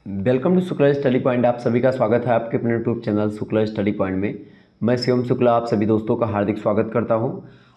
Welcome to Shukla study point. आप सभी का स्वागत है आपके अपने YouTube channel Shukla study point में। मैं शिवम शुक्ला आप सभी दोस्तों का हार्दिक स्वागत करता हूं।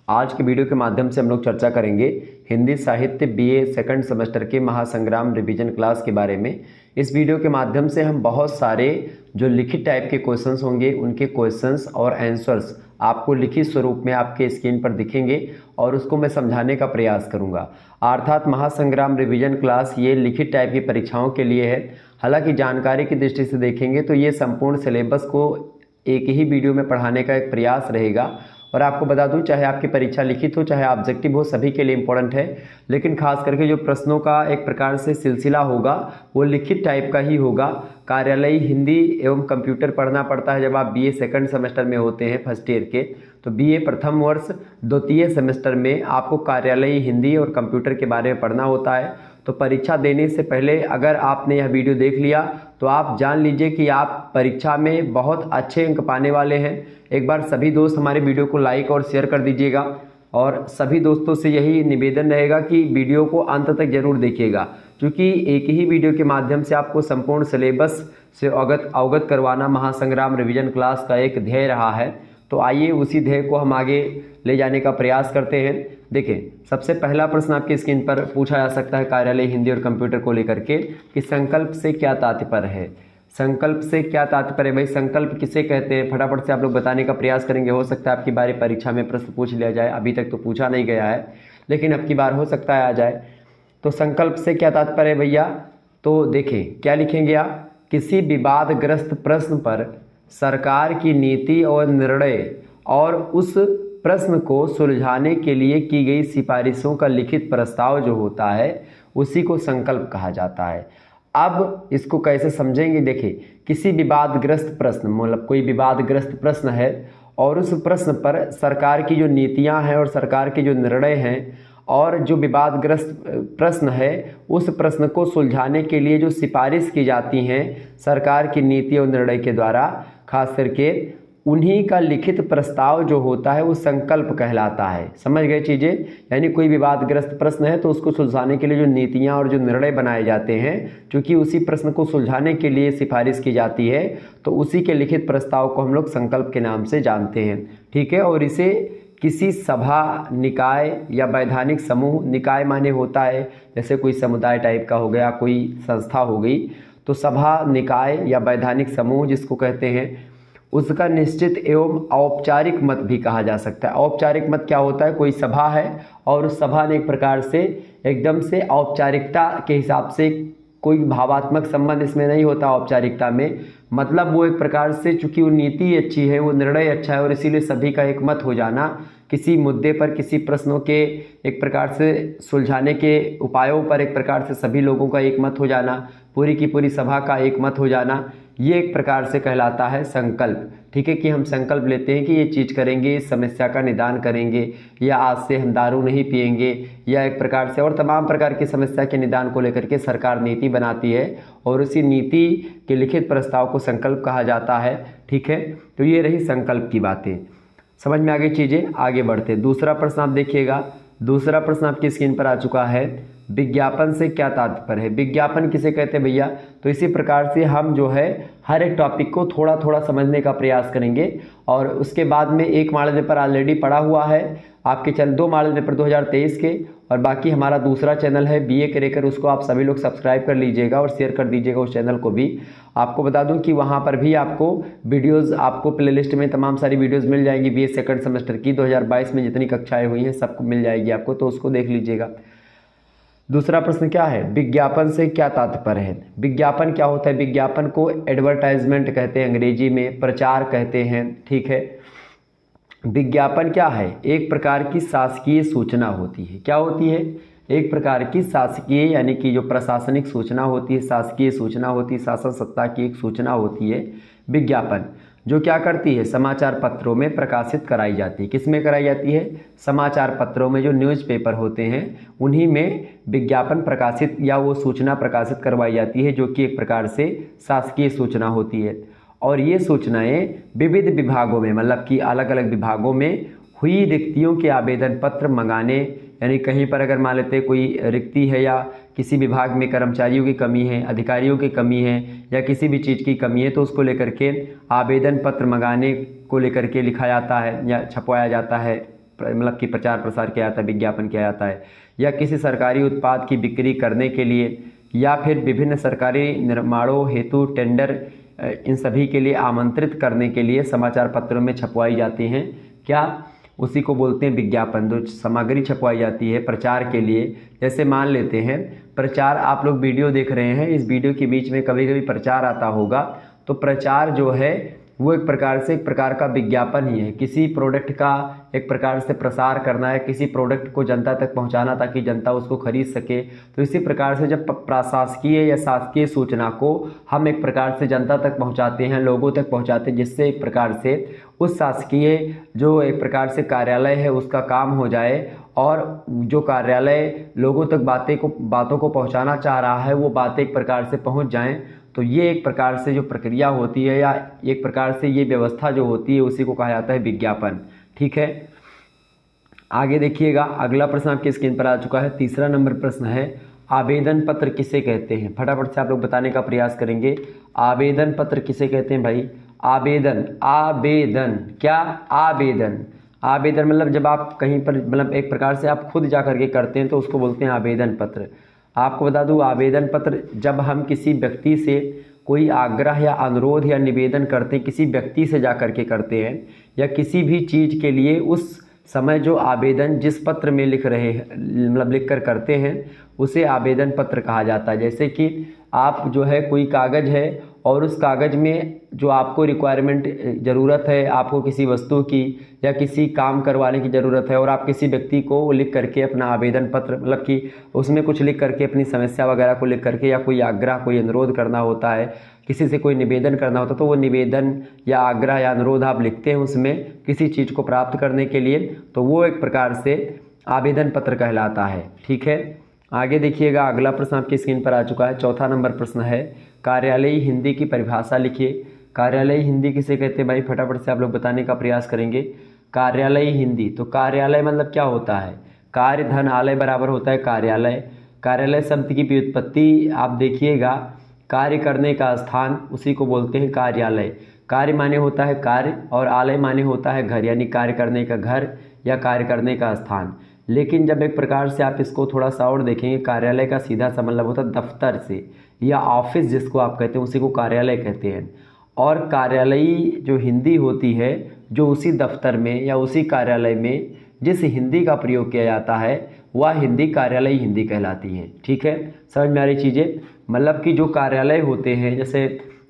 आज के वीडियो के माध्यम से हम लोग चर्चा करेंगे हिंदी साहित्य बीए सेकंड सेमेस्टर के महासंग्राम रिवीजन क्लास के बारे में। इस वीडियो के माध्यम से हम बहुत सारे जो लिखित टाइप के क्वेश्चंस होंगे उनके क्वेश्चंस और आंसर्स आपको लिखित स्वरूप में आपके स्क्रीन पर दिखेंगे और उसको मैं समझाने का प्रयास करूंगा। अर्थात महासंग्राम रिवीजन क्लास ये लिखित टाइप की परीक्षाओं के लिए है। हालांकि जानकारी की दृष्टि से देखेंगे तो ये संपूर्ण सिलेबस को एक ही वीडियो में पढ़ाने का एक प्रयास रहेगा। और आपको बता दूं, चाहे आपकी परीक्षा लिखित हो चाहे ऑब्जेक्टिव हो, सभी के लिए इम्पोर्टेंट है। लेकिन खास करके जो प्रश्नों का एक प्रकार से सिलसिला होगा वो लिखित टाइप का ही होगा। कार्यालयी हिंदी एवं कंप्यूटर पढ़ना पड़ता है जब आप बीए सेकंड सेमेस्टर में होते हैं फर्स्ट ईयर के। तो बीए प्रथम वर्ष द्वितीय सेमेस्टर में आपको कार्यालयी हिंदी और कंप्यूटर के बारे में पढ़ना होता है। तो परीक्षा देने से पहले अगर आपने यह वीडियो देख लिया तो आप जान लीजिए कि आप परीक्षा में बहुत अच्छे अंक पाने वाले हैं। एक बार सभी दोस्त हमारे वीडियो को लाइक और शेयर कर दीजिएगा और सभी दोस्तों से यही निवेदन रहेगा कि वीडियो को अंत तक जरूर देखिएगा, क्योंकि एक ही वीडियो के माध्यम से आपको संपूर्ण सिलेबस से अवगत करवाना महासंग्राम रिवीजन क्लास का एक ध्येय रहा है। तो आइए उसी ध्येय को हम आगे ले जाने का प्रयास करते हैं। देखें, सबसे पहला प्रश्न आपकी स्क्रीन पर पूछा जा सकता है कार्यालय हिंदी और कंप्यूटर को लेकर के कि संकल्प से क्या तात्पर्य है। संकल्प से क्या तात्पर्य है भाई, संकल्प किसे कहते हैं, फटाफट से आप लोग बताने का प्रयास करेंगे। हो सकता है आपकी बारी परीक्षा में प्रश्न पूछ लिया जाए, अभी तक तो पूछा नहीं गया है लेकिन अब की बार हो सकता है आ जाए। तो संकल्प से क्या तात्पर्य है भैया, तो देखें क्या लिखेंगे आप, किसी विवादग्रस्त प्रश्न पर सरकार की नीति और निर्णय और उस प्रश्न को सुलझाने के लिए की गई सिफारिशों का लिखित प्रस्ताव जो होता है उसी को संकल्प कहा जाता है। अब इसको कैसे समझेंगे, देखिए किसी विवादग्रस्त प्रश्न मतलब कोई विवादग्रस्त प्रश्न है और उस प्रश्न पर सरकार की जो नीतियां हैं और सरकार के जो निर्णय हैं और जो विवादग्रस्त प्रश्न है उस प्रश्न को सुलझाने के लिए जो सिफारिश की जाती हैं सरकार की नीति और निर्णय के द्वारा, खास करके उन्हीं का लिखित प्रस्ताव जो होता है वो संकल्प कहलाता है। समझ गए चीज़ें, यानी कोई विवादग्रस्त प्रश्न है तो उसको सुलझाने के लिए जो नीतियां और जो निर्णय बनाए जाते हैं, क्योंकि उसी प्रश्न को सुलझाने के लिए सिफारिश की जाती है तो उसी के लिखित प्रस्ताव को हम लोग संकल्प के नाम से जानते हैं। ठीक है, और इसे किसी सभा, निकाय या वैधानिक समूह, निकाय माने होता है जैसे कोई समुदाय टाइप का हो गया, कोई संस्था हो गई, तो सभा, निकाय या वैधानिक समूह जिसको कहते हैं उसका निश्चित एवं औपचारिक मत भी कहा जा सकता है। औपचारिक मत क्या होता है, कोई सभा है और उस सभा ने एक प्रकार से एकदम से औपचारिकता के हिसाब से, कोई भावात्मक संबंध इसमें नहीं होता औपचारिकता में, मतलब वो एक प्रकार से चूंकि वो नीति अच्छी है, वो निर्णय अच्छा है और इसीलिए सभी का एक मत हो जाना, किसी मुद्दे पर, किसी प्रश्नों के एक प्रकार से सुलझाने के उपायों पर एक प्रकार से सभी लोगों का एक मत हो जाना, पूरी की पूरी सभा का एक मत हो जाना, ये एक प्रकार से कहलाता है संकल्प। ठीक है, कि हम संकल्प लेते हैं कि ये चीज़ करेंगे, इस समस्या का निदान करेंगे, या आज से हम दारू नहीं पिएंगे, या एक प्रकार से और तमाम प्रकार की समस्या के निदान को लेकर के सरकार नीति बनाती है और उसी नीति के लिखित प्रस्ताव को संकल्प कहा जाता है। ठीक है, तो ये रही संकल्प की बातें। समझ में आ गई चीज़ें, आगे बढ़ते। दूसरा प्रश्न आप देखिएगा, दूसरा प्रश्न आपकी स्क्रीन पर आ चुका है, विज्ञापन से क्या तात्पर्य है। विज्ञापन किसे कहते हैं भैया, तो इसी प्रकार से हम जो है हर एक टॉपिक को थोड़ा थोड़ा समझने का प्रयास करेंगे और उसके बाद में एक मॉडल पेपर ऑलरेडी पड़ा हुआ है आपके चैनल, 2 मॉडल पेपर 2023 के, और बाकी हमारा दूसरा चैनल है बीए करेकर, उसको आप सभी लोग सब्सक्राइब कर लीजिएगा और शेयर कर दीजिएगा उस चैनल को भी। आपको बता दूं कि वहाँ पर भी आपको वीडियोज़, आपको प्लेलिस्ट में तमाम सारी वीडियोज़ मिल जाएंगी बीए सेकंड सेमेस्टर की 2022 में जितनी कक्षाएँ हुई हैं सबको मिल जाएगी आपको, तो उसको देख लीजिएगा। दूसरा प्रश्न क्या है, विज्ञापन से क्या तात्पर्य है। विज्ञापन क्या होता है, विज्ञापन को एडवर्टाइजमेंट कहते हैं, अंग्रेजी में प्रचार कहते हैं। ठीक है, विज्ञापन क्या है, एक प्रकार की शासकीय सूचना होती है। क्या होती है, एक प्रकार की शासकीय यानी कि जो प्रशासनिक सूचना होती है, शासकीय सूचना होती है, शासन सत्ता की एक सूचना होती है विज्ञापन, जो क्या करती है, समाचार पत्रों में प्रकाशित कराई जाती है। किस में कराई जाती है, समाचार पत्रों में, जो न्यूज़पेपर होते हैं उन्हीं में विज्ञापन प्रकाशित या वो सूचना प्रकाशित करवाई जाती है, जो कि एक प्रकार से शासकीय सूचना होती है। और ये सूचनाएं विविध विभागों में, मतलब कि अलग अलग विभागों में हुई रिक्तियों के आवेदन पत्र मंगाने, यानी कहीं पर अगर मान लेते कोई रिक्ति है या किसी विभाग में कर्मचारियों की कमी है, अधिकारियों की कमी है या किसी भी चीज़ की कमी है तो उसको लेकर के आवेदन पत्र मंगाने को लेकर के लिखा जाता है या छपवाया जाता है, मतलब कि प्रचार प्रसार किया जाता है, विज्ञापन किया जाता है। या किसी सरकारी उत्पाद की बिक्री करने के लिए या फिर विभिन्न सरकारी निर्माणों हेतु टेंडर, इन सभी के लिए आमंत्रित करने के लिए समाचार पत्रों में छपवाई जाती हैं। क्या? उसी को बोलते हैं विज्ञापन। जो सामग्री छपवाई जाती है प्रचार के लिए, जैसे मान लेते हैं प्रचार, आप लोग वीडियो देख रहे हैं, इस वीडियो के बीच में कभी कभी प्रचार आता होगा, तो प्रचार जो है वो एक प्रकार का विज्ञापन ही है। किसी प्रोडक्ट का एक प्रकार से प्रसार करना है, किसी प्रोडक्ट को जनता तक पहुंचाना ताकि जनता उसको खरीद सके। तो इसी प्रकार से जब प्रशासकीय या शासकीय सूचना को हम एक प्रकार से जनता तक पहुंचाते हैं, लोगों तक पहुंचाते हैं, जिससे एक प्रकार से उस शासकीय जो एक प्रकार से कार्यालय है उसका काम हो जाए और जो कार्यालय लोगों तक बातों को पहुंचाना चाह रहा है वो बातें एक प्रकार से पहुंच जाएं, तो ये एक प्रकार से जो प्रक्रिया होती है या एक प्रकार से ये व्यवस्था जो होती है उसी को कहा जाता है विज्ञापन। ठीक है, आगे देखिएगा, अगला प्रश्न आपकी स्क्रीन पर आ चुका है। तीसरा नंबर प्रश्न है, आवेदन पत्र किसे कहते हैं? फटाफट से आप लोग बताने का प्रयास करेंगे। आवेदन पत्र किसे कहते हैं भाई? आवेदन, आवेदन क्या? आवेदन, आवेदन मतलब जब आप कहीं पर, मतलब एक प्रकार से आप खुद जा करके करते हैं तो उसको बोलते हैं आवेदन पत्र। आपको बता दूं, आवेदन पत्र जब हम किसी व्यक्ति से कोई आग्रह या अनुरोध या निवेदन करते हैं, किसी व्यक्ति से जा करके करते हैं या किसी भी चीज़ के लिए उस समय जो आवेदन जिस पत्र में लिख रहे हैं, मतलब लिख कर करते हैं, उसे आवेदन पत्र कहा जाता है। जैसे कि आप जो है कोई कागज़ है और उस कागज़ में जो आपको रिक्वायरमेंट ज़रूरत है, आपको किसी वस्तु की या किसी काम करवाने की ज़रूरत है और आप किसी व्यक्ति को लिख करके अपना आवेदन पत्र, मतलब कि उसमें कुछ लिख करके अपनी समस्या वगैरह को लिख करके या कोई आग्रह, कोई अनुरोध करना होता है, किसी से कोई निवेदन करना होता है, तो वो निवेदन या आग्रह या अनुरोध आप लिखते हैं उसमें किसी चीज़ को प्राप्त करने के लिए, तो वो एक प्रकार से आवेदन पत्र कहलाता है। ठीक है, आगे देखिएगा, अगला प्रश्न आपकी स्क्रीन पर आ चुका है। चौथा नंबर प्रश्न है, कार्यालयी हिंदी की परिभाषा लिखिए। कार्यालयी हिंदी किसे कहते हैं भाई? फटाफट से आप लोग बताने का प्रयास करेंगे। कार्यालयी हिंदी, तो कार्यालय मतलब क्या होता है? कार्य धन आलय बराबर होता है कार्यालय। कार्यालय शब्द की व्युत्पत्ति आप देखिएगा, कार्य करने का स्थान, उसी को बोलते हैं कार्यालय। कार्य माने होता है कार्य और आलय माने होता है घर, यानी कार्य करने का घर या कार्य करने का स्थान। लेकिन जब एक प्रकार से आप इसको थोड़ा सा और देखेंगे, कार्यालय का सीधा सा मतलब होता है दफ्तर से या ऑफिस, जिसको आप कहते हैं उसी को कार्यालय कहते हैं। और कार्यालयी जो हिंदी होती है, जो उसी दफ्तर में या उसी कार्यालय में जिस हिंदी का प्रयोग किया जाता है वह हिंदी कार्यालयी हिंदी कहलाती है। ठीक है, समझ में आ रही चीज़ें? मतलब कि जो कार्यालय होते हैं, जैसे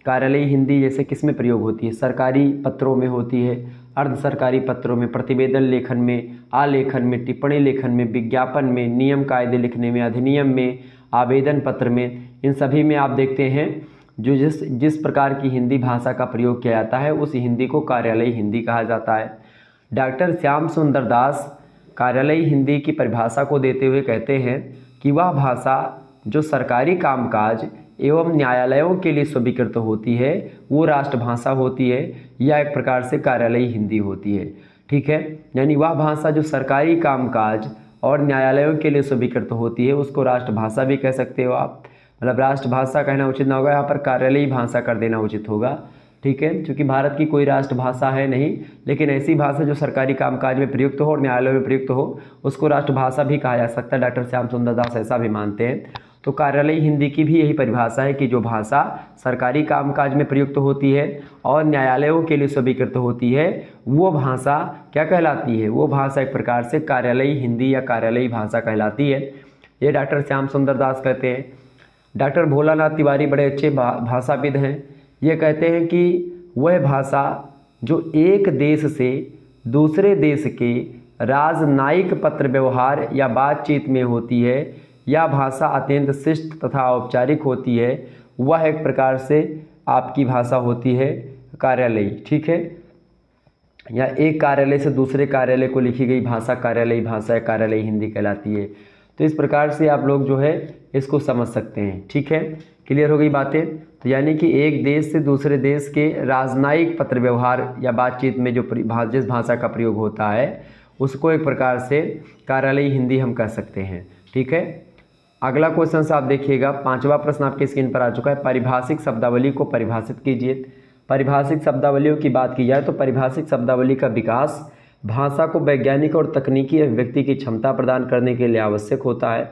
कार्यालयी हिंदी जैसे किस में प्रयोग होती है? सरकारी पत्रों में होती है, अर्ध सरकारी पत्रों में, प्रतिवेदन लेखन में, आलेखन में, टिप्पणी लेखन में, विज्ञापन में, नियम कायदे लिखने में, अधिनियम में, आवेदन पत्र में, इन सभी में आप देखते हैं जो जिस प्रकार की हिंदी भाषा का प्रयोग किया जाता है उस हिंदी को कार्यालयी हिंदी कहा जाता है। डॉक्टर श्याम सुंदर दास कार्यालयी हिंदी की परिभाषा को देते हुए कहते हैं कि वह भाषा जो सरकारी कामकाज एवं न्यायालयों के लिए स्वीकृत होती है वो राष्ट्रभाषा होती है या एक प्रकार से कार्यालयी हिंदी होती है। ठीक है, यानी वह भाषा जो सरकारी कामकाज और न्यायालयों के लिए स्वीकृत होती है उसको राष्ट्रभाषा भी कह सकते हो आप। मतलब राष्ट्रभाषा कहना उचित ना होगा, यहाँ पर कार्यालयी भाषा कर देना उचित होगा। ठीक है, क्योंकि भारत की कोई राष्ट्रभाषा है नहीं, लेकिन ऐसी भाषा जो सरकारी कामकाज में प्रयुक्त हो और न्यायालयों में प्रयुक्त हो उसको राष्ट्रभाषा भी कहा जा सकता है। डॉक्टर श्याम सुंदर दास ऐसा भी मानते हैं। तो कार्यालयी हिंदी की भी यही परिभाषा है कि जो भाषा सरकारी कामकाज में प्रयुक्त होती है और न्यायालयों के लिए स्वीकृत होती है वो भाषा क्या कहलाती है? वो भाषा एक प्रकार से कार्यालयी हिंदी या कार्यालयी भाषा कहलाती है। ये डॉक्टर श्याम सुंदर दास कहते हैं। डॉक्टर भोलानाथ तिवारी बड़े अच्छे भाषाविद हैं। ये कहते हैं कि वह भाषा जो एक देश से दूसरे देश के राजनयिक पत्र व्यवहार या बातचीत में होती है या भाषा अत्यंत शिष्ट तथा औपचारिक होती है वह एक प्रकार से आपकी भाषा होती है कार्यालयी। ठीक है, या एक कार्यालय से दूसरे कार्यालय को लिखी गई भाषा कार्यालयी भाषा या कार्यालयी हिंदी कहलाती है। तो इस प्रकार से आप लोग जो है इसको समझ सकते हैं। ठीक है, क्लियर हो गई बातें? तो यानी कि एक देश से दूसरे देश के राजनयिक पत्र व्यवहार या बातचीत में जो जिस भाषा का प्रयोग होता है उसको एक प्रकार से कार्यालयी हिंदी हम कह सकते हैं। ठीक है, अगला क्वेश्चन से आप देखिएगा, पांचवा प्रश्न आपके स्क्रीन पर आ चुका है। पारिभाषिक शब्दावली को परिभाषित कीजिए। पारिभाषिक शब्दावलियों की बात की जाए तो पारिभाषिक शब्दावली का विकास भाषा को वैज्ञानिक और तकनीकी अभिव्यक्ति की क्षमता प्रदान करने के लिए आवश्यक होता है।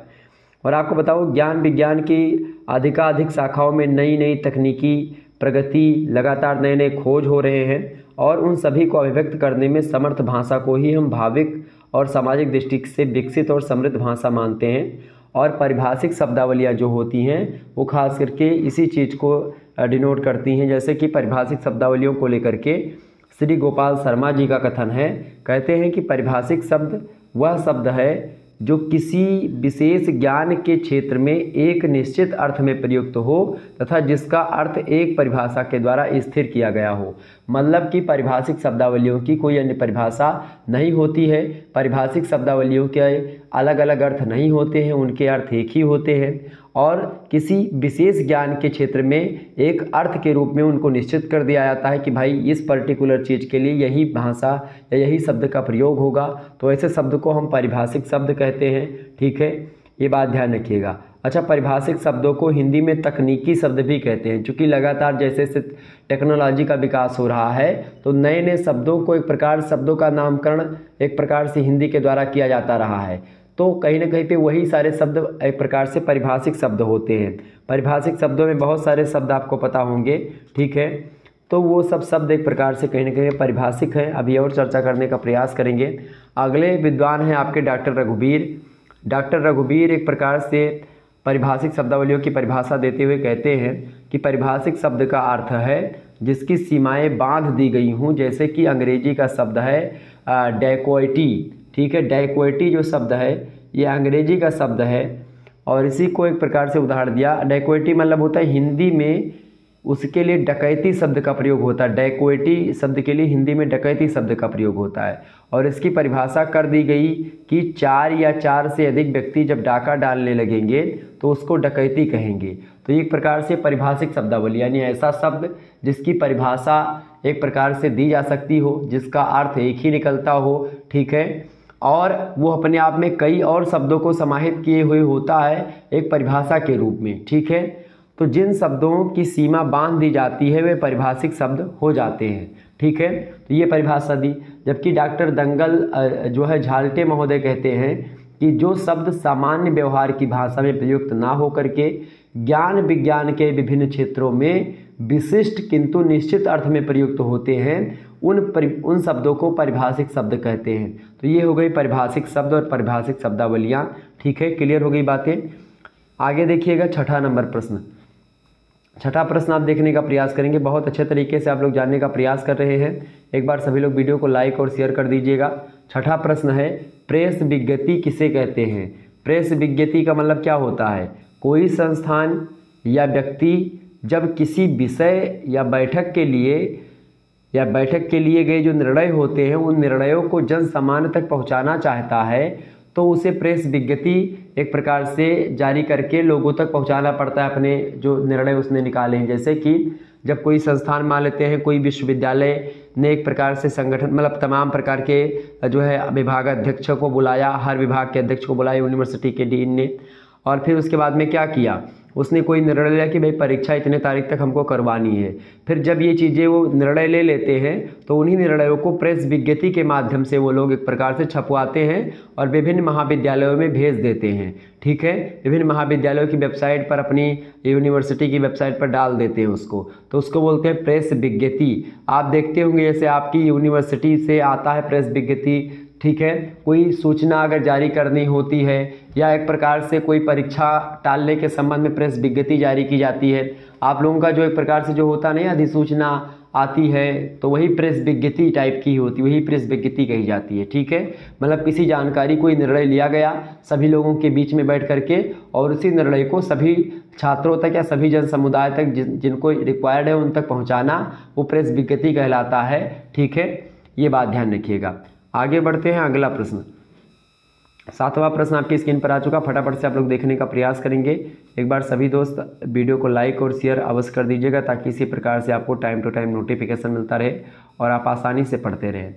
और आपको बताऊं, ज्ञान विज्ञान की अधिकाधिक शाखाओं में नई नई तकनीकी प्रगति, लगातार नए नए खोज हो रहे हैं और उन सभी को अभिव्यक्त करने में समर्थ भाषा को ही हम भाविक और सामाजिक दृष्टि से विकसित और समृद्ध भाषा मानते हैं। और पारिभाषिक शब्दावलियाँ जो होती हैं वो खास करके इसी चीज़ को डिनोट करती हैं। जैसे कि पारिभाषिक शब्दावलियों को लेकर के श्री गोपाल शर्मा जी का कथन है, कहते हैं कि पारिभाषिक शब्द वह शब्द है जो किसी विशेष ज्ञान के क्षेत्र में एक निश्चित अर्थ में प्रयुक्त हो तथा जिसका अर्थ एक परिभाषा के द्वारा स्थिर किया गया हो। मतलब कि पारिभाषिक शब्दावलियों की कोई अन्य परिभाषा नहीं होती है। पारिभाषिक शब्दावलियों के अलग अलग अर्थ नहीं होते हैं, उनके अर्थ एक ही होते हैं और किसी विशेष ज्ञान के क्षेत्र में एक अर्थ के रूप में उनको निश्चित कर दिया जाता है कि भाई इस पर्टिकुलर चीज़ के लिए यही भाषा या यही शब्द का प्रयोग होगा, तो ऐसे शब्द को हम पारिभाषिक शब्द कहते हैं। ठीक है, ये बात ध्यान रखिएगा। अच्छा, पारिभाषिक शब्दों को हिंदी में तकनीकी शब्द भी कहते हैं, क्योंकि लगातार जैसे जैसे टेक्नोलॉजी का विकास हो रहा है तो नए नए शब्दों को एक प्रकार शब्दों का नामकरण एक प्रकार से हिंदी के द्वारा किया जाता रहा है। तो कहीं ना कहीं पे वही सारे शब्द एक प्रकार से पारिभाषिक शब्द होते हैं। पारिभाषिक शब्दों में बहुत सारे शब्द आपको पता होंगे। ठीक है, तो वो सब शब्द एक प्रकार से कहीं ना कहीं पारिभाषिक है। अभी और चर्चा करने का प्रयास करेंगे। अगले विद्वान हैं आपके डॉक्टर रघुबीर। डॉक्टर रघुबीर एक प्रकार से पारिभाषिक शब्दावलियों की परिभाषा देते हुए कहते हैं कि पारिभाषिक शब्द का अर्थ है जिसकी सीमाएं बांध दी गई हों। जैसे कि अंग्रेजी का शब्द है डैकोइटी। ठीक है, डैकोइटी जो शब्द है ये अंग्रेजी का शब्द है और इसी को एक प्रकार से उदाहरण दिया। डैकोइटी मतलब होता है हिंदी में उसके लिए डकैती शब्द का प्रयोग होता है। डैकोइटी शब्द के लिए हिंदी में डकैती शब्द का प्रयोग होता है और इसकी परिभाषा कर दी गई कि 4 या 4 से अधिक व्यक्ति जब डाका डालने लगेंगे तो उसको डकैती कहेंगे। तो एक प्रकार से पारिभाषिक शब्दावली यानी ऐसा शब्द जिसकी परिभाषा एक प्रकार से दी जा सकती हो, जिसका अर्थ एक ही निकलता हो। ठीक है, और वो अपने आप में कई और शब्दों को समाहित किए हुए होता है एक परिभाषा के रूप में। ठीक है, तो जिन शब्दों की सीमा बांध दी जाती है वे पारिभाषिक शब्द हो जाते हैं। ठीक है, तो ये परिभाषा दी। जबकि डॉक्टर दंगल जो है झाल्टे महोदय कहते हैं कि जो शब्द सामान्य व्यवहार की भाषा में प्रयुक्त ना हो करके ज्ञान विज्ञान के विभिन्न क्षेत्रों में विशिष्ट किंतु निश्चित अर्थ में प्रयुक्त होते हैं उन शब्दों को पारिभाषिक शब्द कहते हैं। तो ये हो गई पारिभाषिक शब्द और पारिभाषिक शब्दावलियाँ। ठीक है, क्लियर हो गई बातें। आगे देखिएगा छठा नंबर प्रश्न। छठा प्रश्न आप देखने का प्रयास करेंगे। बहुत अच्छे तरीके से आप लोग जानने का प्रयास कर रहे हैं। एक बार सभी लोग वीडियो को लाइक और शेयर कर दीजिएगा। छठा प्रश्न है, प्रेस विज्ञप्ति किसे कहते हैं? प्रेस विज्ञप्ति का मतलब क्या होता है? कोई संस्थान या व्यक्ति जब किसी विषय या बैठक के लिए गए जो निर्णय होते हैं उन निर्णयों को जन सामान्य तक पहुंचाना चाहता है तो उसे प्रेस विज्ञप्ति एक प्रकार से जारी करके लोगों तक पहुंचाना पड़ता है अपने जो निर्णय उसने निकाले हैं। जैसे कि जब कोई संस्थान मान लेते हैं, कोई विश्वविद्यालय ने एक प्रकार से संगठन मतलब तमाम प्रकार के जो है विभाग अध्यक्षों को बुलाया, हर विभाग के अध्यक्ष को बुलाया यूनिवर्सिटी के डीन ने, और फिर उसके बाद में क्या किया, उसने कोई निर्णय लिया कि भाई परीक्षा इतने तारीख तक हमको करवानी है। फिर जब ये चीज़ें वो निर्णय ले लेते हैं तो उन्हीं निर्णयों को प्रेस विज्ञप्ति के माध्यम से वो लोग एक प्रकार से छपवाते हैं और विभिन्न महाविद्यालयों में भेज देते हैं। ठीक है, विभिन्न महाविद्यालयों की वेबसाइट पर, अपनी यूनिवर्सिटी की वेबसाइट पर डाल देते हैं उसको, तो उसको बोलते हैं प्रेस विज्ञप्ति। आप देखते होंगे जैसे आपकी यूनिवर्सिटी से आता है प्रेस विज्ञप्ति। ठीक है, कोई सूचना अगर जारी करनी होती है या एक प्रकार से कोई परीक्षा टालने के संबंध में प्रेस विज्ञप्ति जारी की जाती है, आप लोगों का जो एक प्रकार से जो होता नहीं अधिसूचना आती है तो वही प्रेस विज्ञप्ति टाइप की होती है, वही प्रेस विज्ञप्ति कही जाती है। ठीक है, मतलब किसी जानकारी कोई निर्णय लिया गया सभी लोगों के बीच में बैठ करके और उसी निर्णय को सभी छात्रों तक या सभी जन समुदाय तक जिनको रिक्वायर्ड है उन तक पहुँचाना वो प्रेस विज्ञप्ति कहलाता है। ठीक है, ये बात ध्यान रखिएगा। आगे बढ़ते हैं, अगला प्रश्न। सातवां प्रश्न आपकी स्क्रीन पर आ चुका, फटाफट से आप लोग देखने का प्रयास करेंगे। एक बार सभी दोस्त वीडियो को लाइक और शेयर अवश्य कर दीजिएगा ताकि इसी प्रकार से आपको टाइम टू टाइम नोटिफिकेशन मिलता रहे और आप आसानी से पढ़ते रहें।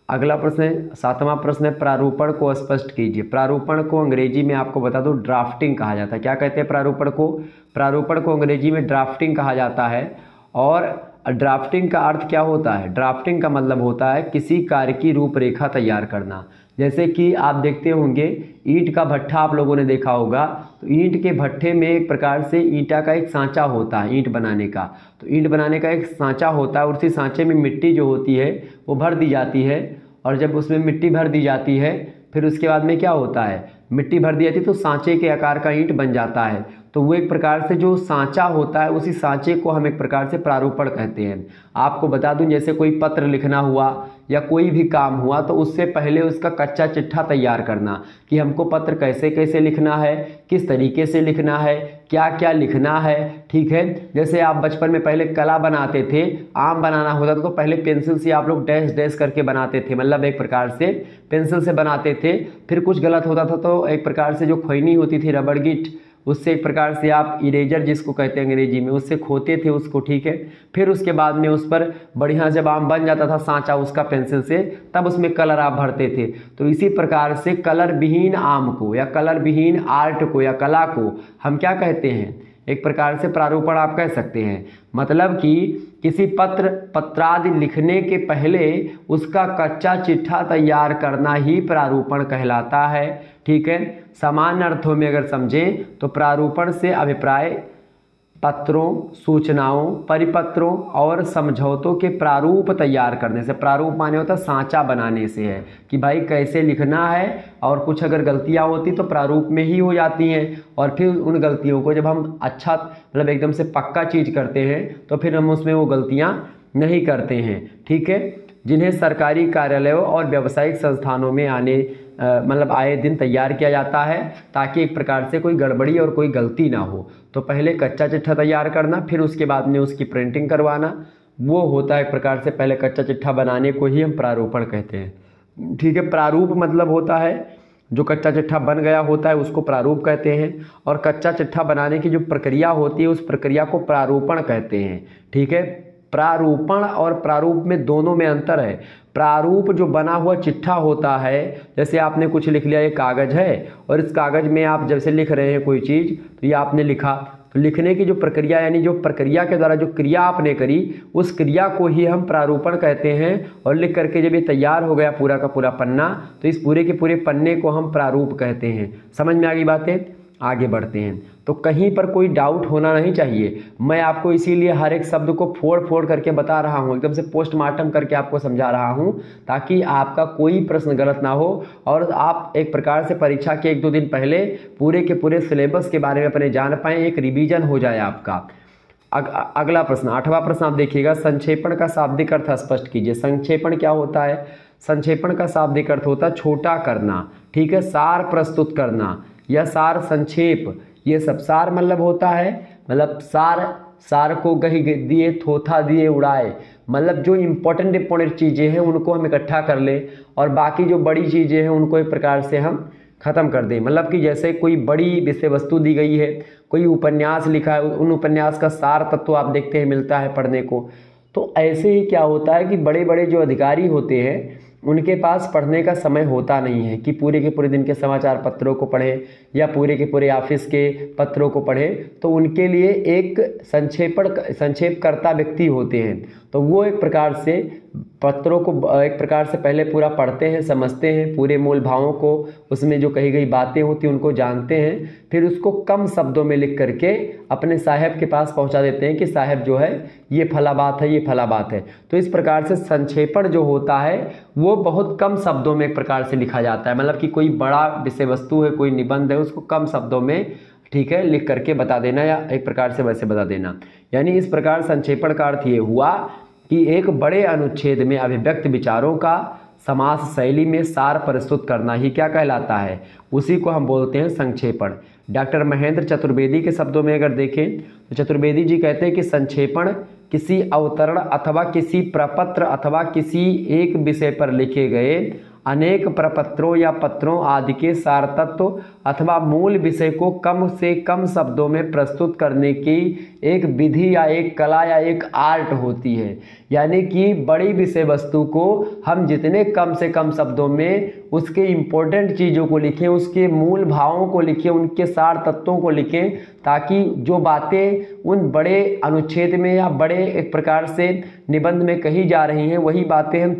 अगला प्रश्न है, 7वां प्रश्न है, प्रारूपण को स्पष्ट कीजिए। प्रारूपण को अंग्रेजी में आपको बता दूं ड्राफ्टिंग कहा जाता है। क्या कहते हैं प्रारूपण को? प्रारूपण को अंग्रेजी में ड्राफ्टिंग कहा जाता है। और ड्राफ्टिंग का अर्थ क्या होता है? ड्राफ्टिंग का मतलब होता है किसी कार्य की रूपरेखा तैयार करना। जैसे कि आप देखते होंगे ईंट का भट्ठा आप लोगों ने देखा होगा, तो ईंट के भट्ठे में एक प्रकार से ईंटा का एक सांचा होता है ईंट बनाने का। तो ईंट बनाने का एक सांचा होता है और उसी सांचे में मिट्टी जो होती है वो भर दी जाती है। और जब उसमें मिट्टी भर दी जाती है फिर उसके बाद में क्या होता है, मिट्टी भर दी जाती है तो सांचे के आकार का ईंट बन जाता है। तो वो एक प्रकार से जो सांचा होता है उसी सांचे को हम एक प्रकार से प्रारूपण कहते हैं। आपको बता दूं जैसे कोई पत्र लिखना हुआ या कोई भी काम हुआ तो उससे पहले उसका कच्चा चिट्ठा तैयार करना कि हमको पत्र कैसे कैसे लिखना है, किस तरीके से लिखना है, क्या क्या लिखना है। ठीक है, जैसे आप बचपन में पहले कला बनाते थे, आम बनाना होता था तो पहले पेंसिल से आप लोग डैश डैश करके बनाते थे, मतलब एक प्रकार से पेंसिल से बनाते थे। फिर कुछ गलत होता था तो एक प्रकार से जो खैनी होती थी रबड़ गिट, उससे एक प्रकार से आप इरेजर जिसको कहते हैं अंग्रेजी में, उससे खोते थे उसको। ठीक है, फिर उसके बाद में उस पर बढ़िया जब आम बन जाता था सांचा उसका पेंसिल से, तब उसमें कलर आप भरते थे। तो इसी प्रकार से कलर विहीन आम को या कलर विहीन आर्ट को या कला को हम क्या कहते हैं? एक प्रकार से प्रारूपण आप कह सकते हैं। मतलब कि किसी पत्रादि लिखने के पहले उसका कच्चा चिट्ठा तैयार करना ही प्रारूपण कहलाता है। ठीक है, सामान्य अर्थों में अगर समझें तो प्रारूपण से अभिप्राय पत्रों, सूचनाओं, परिपत्रों और समझौतों के प्रारूप तैयार करने से, प्रारूप माने होता सांचा बनाने से है कि भाई कैसे लिखना है। और कुछ अगर गलतियां होती तो प्रारूप में ही हो जाती हैं। और फिर उन गलतियों को जब हम अच्छा मतलब एकदम से पक्का चीज़ करते हैं तो फिर हम उसमें वो गलतियां नहीं करते हैं। ठीक है, जिन्हें सरकारी कार्यालयों और व्यावसायिक संस्थानों में मतलब आए दिन तैयार किया जाता है ताकि एक प्रकार से कोई गड़बड़ी और कोई गलती ना हो। तो पहले कच्चा चिट्ठा तैयार करना, फिर उसके बाद में उसकी प्रिंटिंग करवाना, वो होता है एक प्रकार से पहले कच्चा चिट्ठा बनाने को ही हम प्रारूपण कहते हैं। ठीक है, प्रारूप मतलब होता है जो कच्चा चिट्ठा बन गया होता है उसको प्रारूप कहते हैं। और कच्चा चिट्ठा बनाने की जो प्रक्रिया होती है उस प्रक्रिया को प्रारूपण कहते हैं। ठीक है, प्रारूपण और प्रारूप में दोनों में अंतर है। प्रारूप जो बना हुआ चिट्ठा होता है, जैसे आपने कुछ लिख लिया, ये कागज है और इस कागज में आप जैसे लिख रहे हैं कोई चीज़, तो ये आपने लिखा, तो लिखने की जो प्रक्रिया यानी जो प्रक्रिया के द्वारा जो क्रिया आपने करी उस क्रिया को ही हम प्रारूपण कहते हैं। और लिख करके जब ये तैयार हो गया पूरा का पूरा पन्ना, तो इस पूरे के पूरे पन्ने को हम प्रारूप कहते हैं। समझ में आ गई बातें? आगे बढ़ते हैं। तो कहीं पर कोई डाउट होना नहीं चाहिए। मैं आपको इसीलिए हर एक शब्द को फोड़ फोड़ करके बता रहा हूँ, एकदम से पोस्टमार्टम करके आपको समझा रहा हूँ ताकि आपका कोई प्रश्न गलत ना हो और आप एक प्रकार से परीक्षा के 1-2 दिन पहले पूरे के पूरे सिलेबस के बारे में अपने जान पाएँ, एक रिवीजन हो जाए आपका। अगला प्रश्न, 8वां प्रश्न आप देखिएगा, संक्षेपण का शाब्दिक अर्थ स्पष्ट कीजिए। संक्षेपण क्या होता है? संक्षेपण का शाब्दिक अर्थ होता है छोटा करना। ठीक है, सार प्रस्तुत करना या सार संक्षेप, ये सब। सार मतलब होता है मतलब सार को गही दिए थोथा दिए उड़ाए, मतलब जो इंपॉर्टेंट चीज़ें हैं उनको हम इकट्ठा कर लें और बाकी जो बड़ी चीज़ें हैं उनको एक प्रकार से हम ख़त्म कर दें। मतलब कि जैसे कोई बड़ी विषय वस्तु दी गई है, कोई उपन्यास लिखा है, उन उपन्यास का सार तत्व आप देखते हैं मिलता है पढ़ने को। तो ऐसे ही क्या होता है कि बड़े बड़े जो अधिकारी होते हैं उनके पास पढ़ने का समय होता नहीं है कि पूरे के पूरे दिन के समाचार पत्रों को पढ़ें या पूरे के पूरे ऑफिस के पत्रों को पढ़ें। तो उनके लिए एक संक्षेपकर्ता व्यक्ति होते हैं, तो वो एक प्रकार से पत्रों को एक प्रकार से पहले पूरा पढ़ते हैं, समझते हैं, पूरे मूल भावों को, उसमें जो कही गई बातें होती हैं उनको जानते हैं, फिर उसको कम शब्दों में लिख करके अपने साहब के पास पहुंचा देते हैं कि साहब जो है ये फला बात है, ये फला बात है। तो इस प्रकार से संक्षेपण जो होता है वो बहुत कम शब्दों में एक प्रकार से लिखा जाता है। मतलब कि कोई बड़ा विषय वस्तु है, कोई निबंध है, उसको कम शब्दों में ठीक है लिख करके बता देना या एक प्रकार से वैसे बता देना। यानी इस प्रकार संक्षेपण का अर्थ ये हुआ कि एक बड़े अनुच्छेद में अभिव्यक्त विचारों का समास शैली में सार प्रस्तुत करना ही क्या कहलाता है, उसी को हम बोलते हैं संक्षेपण। डॉक्टर महेंद्र चतुर्वेदी के शब्दों में अगर देखें तो चतुर्वेदी जी कहते हैं कि संक्षेपण किसी अवतरण अथवा किसी प्रपत्र अथवा किसी एक विषय पर लिखे गए अनेक प्रपत्रों या पत्रों आदि के सार तत्व अथवा मूल विषय को कम से कम शब्दों में प्रस्तुत करने की एक विधि या एक कला या एक आर्ट होती है। यानी कि बड़ी विषय वस्तु को हम जितने कम से कम शब्दों में उसके इम्पोर्टेंट चीज़ों को लिखें, उसके मूल भावों को लिखें, उनके सार तत्वों को लिखें, ताकि जो बातें उन बड़े अनुच्छेद में या बड़े एक प्रकार से निबंध में कही जा रही हैं, वही बातें हम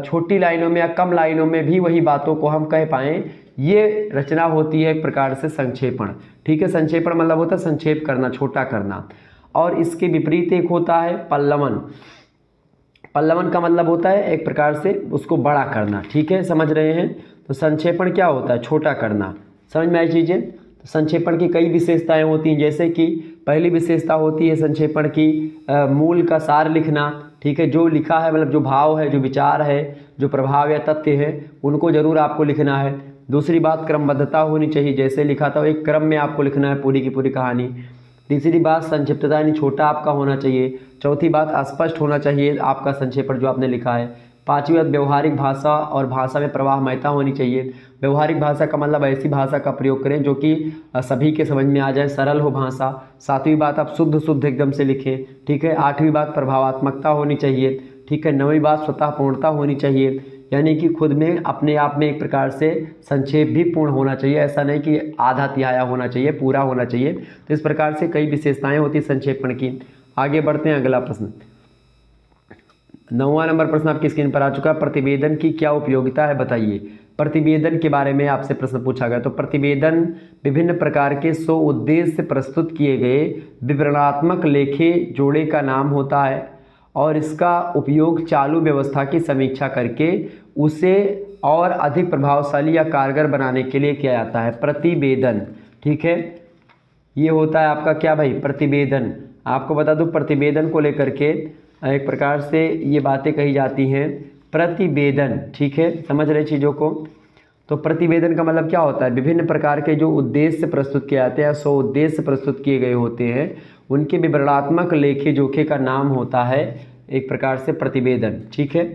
छोटी लाइनों में या कम लाइनों में भी वही बातों को हम कह पाएँ। ये रचना होती है एक प्रकार से संक्षेपण। ठीक है, संक्षेपण मतलब होता है संक्षेप करना, छोटा करना। और इसके विपरीत एक होता है पल्लवन। पल्लवन का मतलब होता है एक प्रकार से उसको बड़ा करना। ठीक है, समझ रहे हैं। तो संक्षेपण क्या होता है? छोटा करना। समझ में आई चीज़ें? तो संक्षेपण की कई विशेषताएं होती हैं, जैसे कि पहली विशेषता होती है संक्षेपण की मूल का सार लिखना। ठीक है, जो लिखा है मतलब जो भाव है, जो विचार है, जो प्रभाव या तथ्य है, उनको जरूर आपको लिखना है। दूसरी बात क्रमबद्धता होनी चाहिए, जैसे लिखा था एक क्रम में आपको लिखना है पूरी की पूरी कहानी। तीसरी बात संक्षिप्तता यानी छोटा आपका होना चाहिए। चौथी बात स्पष्ट होना चाहिए आपका संक्षेपण जो आपने लिखा है। पांचवी बात व्यवहारिक भाषा और भाषा में प्रवाहमयता होनी चाहिए। व्यवहारिक भाषा का मतलब ऐसी भाषा का प्रयोग करें जो कि सभी के समझ में आ जाए, सरल हो भाषा। सातवीं बात आप शुद्ध एकदम से लिखें। ठीक है। आठवीं बात प्रभावात्मकता होनी चाहिए। ठीक है। नौवीं बात स्वतः पूर्णता होनी चाहिए, यानी कि खुद में अपने आप में एक प्रकार से संक्षेप भी पूर्ण होना चाहिए, ऐसा नहीं कि आधा तिहाया होना चाहिए, पूरा होना चाहिए। तो इस प्रकार से कई विशेषताएं होती है संक्षेपण की। आगे बढ़ते हैं, अगला प्रश्न। 9वां नंबर प्रश्न आपकी स्क्रीन पर आ चुका है। प्रतिवेदन की क्या उपयोगिता है बताइए। प्रतिवेदन के बारे में आपसे प्रश्न पूछा गया। तो प्रतिवेदन विभिन्न प्रकार के स्व उद्देश्य प्रस्तुत किए गए विवरणात्मक लेखे जोड़े का नाम होता है और इसका उपयोग चालू व्यवस्था की समीक्षा करके उसे और अधिक प्रभावशाली या कारगर बनाने के लिए किया जाता है। प्रतिवेदन, ठीक है, ये होता है आपका क्या भाई, प्रतिवेदन। आपको बता दूं प्रतिवेदन को लेकर के एक प्रकार से ये बातें कही जाती हैं, प्रतिवेदन, ठीक है, समझ रहे चीज़ों को। तो प्रतिवेदन का मतलब क्या होता है, विभिन्न प्रकार के जो उद्देश्य प्रस्तुत किए जाते हैं, 100 उद्देश्य प्रस्तुत किए गए होते हैं, उनके विवरणात्मक लेखे जोखे का नाम होता है एक प्रकार से प्रतिवेदन, ठीक है।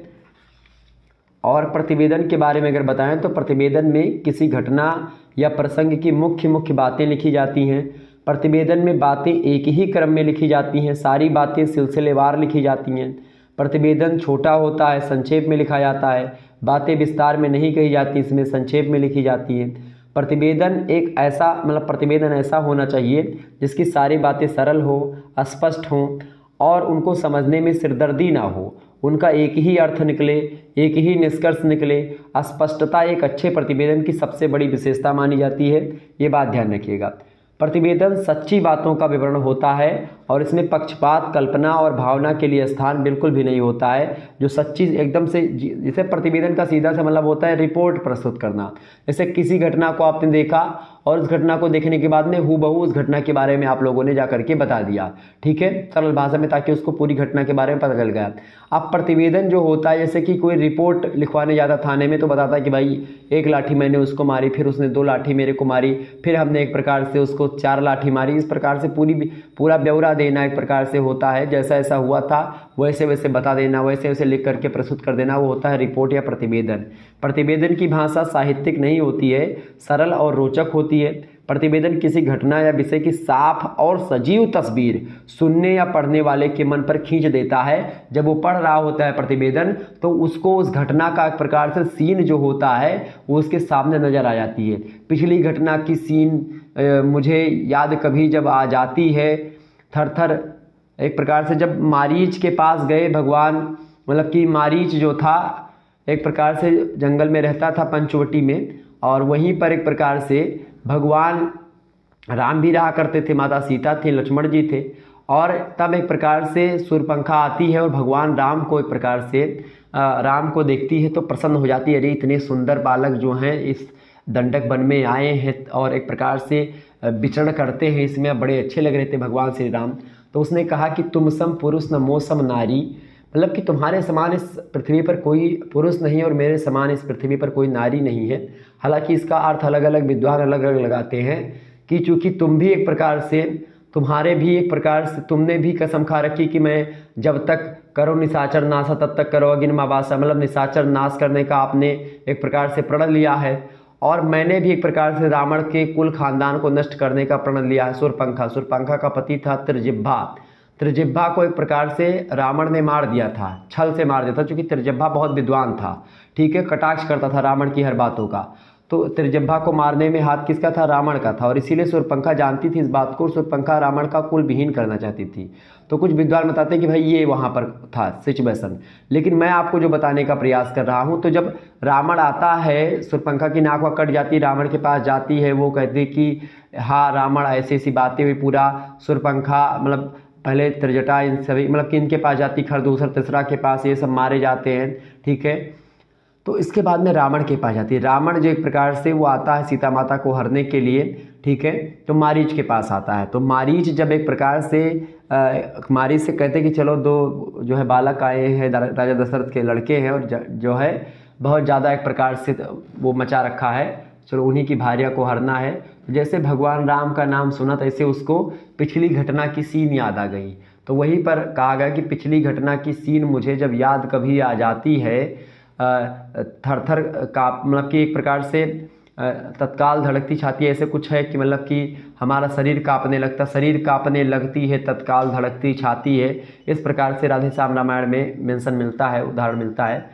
और प्रतिवेदन के बारे में अगर बताएं तो प्रतिवेदन में किसी घटना या प्रसंग की मुख्य बातें लिखी जाती हैं। प्रतिवेदन में बातें एक ही क्रम में लिखी जाती हैं, सारी बातें सिलसिलेवार लिखी जाती हैं। प्रतिवेदन छोटा होता है, संक्षेप में लिखा जाता है, बातें विस्तार में नहीं कही जाती, इसमें संक्षेप में लिखी जाती हैं। प्रतिवेदन एक ऐसा प्रतिवेदन ऐसा होना चाहिए जिसकी सारी बातें सरल हो, स्पष्ट हों और उनको समझने में सिरदर्दी ना हो, उनका एक ही अर्थ निकले, एक ही निष्कर्ष निकले। स्पष्टता एक अच्छे प्रतिवेदन की सबसे बड़ी विशेषता मानी जाती है, ये बात ध्यान रखिएगा। प्रतिवेदन सच्ची बातों का विवरण होता है और इसमें पक्षपात, कल्पना और भावना के लिए स्थान बिल्कुल भी नहीं होता है। जो सच्ची एकदम से, जैसे प्रतिवेदन का सीधा सा मतलब होता है रिपोर्ट प्रस्तुत करना। जैसे किसी घटना को आपने देखा और उस घटना को देखने के बाद में हूबहू उस घटना के बारे में आप लोगों ने जा करके बता दिया, ठीक है, सरल भाषा में, ताकि उसको पूरी घटना के बारे में पता चल गया। अब प्रतिवेदन जो होता है, जैसे कि कोई रिपोर्ट लिखवाने जाता थाने में तो बताता है कि भाई 1 लाठी मैंने उसको मारी, फिर उसने 2 लाठी मेरे को मारी, फिर हमने एक प्रकार से उसको 4 लाठी मारी। इस प्रकार से पूरा ब्यौरा देना एक प्रकार से होता है, जैसा ऐसा हुआ था वैसे वैसे बता देना, वैसे वैसे लिख करके प्रस्तुत कर देना, वो होता है रिपोर्ट या प्रतिवेदन। प्रतिवेदन की भाषा साहित्यिक नहीं होती है, सरल और रोचक होती है। प्रतिवेदन किसी घटना या विषय की साफ और सजीव तस्वीर सुनने या पढ़ने वाले के मन पर खींच देता है। जब वो पढ़ रहा होता है प्रतिवेदन तो उसको उस घटना का एक प्रकार से सीन जो होता है वो उसके सामने नजर आ जाती है। पिछली घटना की सीन मुझे याद कभी जब आ जाती है, थर एक प्रकार से जब मारीच के पास गए भगवान, मतलब कि मारीच जो था एक प्रकार से जंगल में रहता था पंचवटी में, और वहीं पर एक प्रकार से भगवान राम भी रहा करते थे, माता सीता थी, लक्ष्मण जी थे, और तब एक प्रकार से सूर्यपंखा आती है और भगवान राम को एक प्रकार से राम को देखती है तो प्रसन्न हो जाती है, अरे इतने सुंदर बालक जो हैं इस दंडक वन में आए हैं और एक प्रकार से विचरण करते हैं, इसमें बड़े अच्छे लग रहे थे भगवान श्री राम। तो उसने कहा कि तुम सम पुरुष न मो सम नारी, मतलब कि तुम्हारे समान इस पृथ्वी पर कोई पुरुष नहीं और मेरे समान इस पृथ्वी पर कोई नारी नहीं है। हालांकि इसका अर्थ अलग अलग विद्वान अलग अलग लगाते हैं कि चूँकि तुम भी एक प्रकार से, तुम्हारे भी एक प्रकार से, तुमने भी कसम खा रखी कि मैं जब तक करो निशाचर नाशा तब तक करो अगिन मावासा, मतलब निशाचर नाश करने का आपने एक प्रकार से प्रण लिया है। और मैंने भी एक प्रकार से रावण के कुल खानदान को नष्ट करने का प्रण लिया है। शूर्पणखा का पति था त्रिजिह्वा को एक प्रकार से रावण ने मार दिया था, छल से मार दिया था, क्योंकि त्रिजिह्वा बहुत विद्वान था, ठीक है, कटाक्ष करता था रावण की हर बातों का। तो त्रिजिह्वा को मारने में हाथ किसका था? रावण का था, और इसीलिए शूर्पणखा जानती थी इस बात को। शूर्पणखा रावण का कुल विहीन करना चाहती थी। तो कुछ विद्वान बताते हैं कि भाई ये वहाँ पर था सिचुएशन, लेकिन मैं आपको जो बताने का प्रयास कर रहा हूँ, तो जब रावण आता है, शूर्पणखा की नाक कट जाती है, रावण के पास जाती है, वो कहती कि हाँ रावण ऐसी ऐसी बातें हुई, पूरा शूर्पणखा मतलब पहले त्रिजटा इन सभी मतलब किन के पास जाती, खरदूसर तीसरा के पास, ये सब मारे जाते हैं, ठीक है। तो इसके बाद में रावण के पास जाती है। रावण जो एक प्रकार से वो आता है सीता माता को हरने के लिए, ठीक है, तो मारीच के पास आता है। तो मारीच जब एक प्रकार से मारीच से कहते हैं कि चलो दो जो है बालक आए हैं, राजा दशरथ के लड़के हैं, और जो है बहुत ज़्यादा एक प्रकार से वो मचा रखा है, चलो उन्हीं की भार्या को हरना है। जैसे भगवान राम का नाम सुना तैसे उसको पिछली घटना की सीन याद आ गई। तो वहीं पर कहा गया कि पिछली घटना की सीन मुझे जब याद कभी आ जाती है, थर थर का मतलब कि एक प्रकार से तत्काल धड़कती छाती, ऐसे कुछ है कि मतलब कि हमारा शरीर कांपने लगती है, तत्काल धड़कती छाती है। इस प्रकार से राधे श्याम रामायण में मेंशन मिलता है, उदाहरण मिलता है।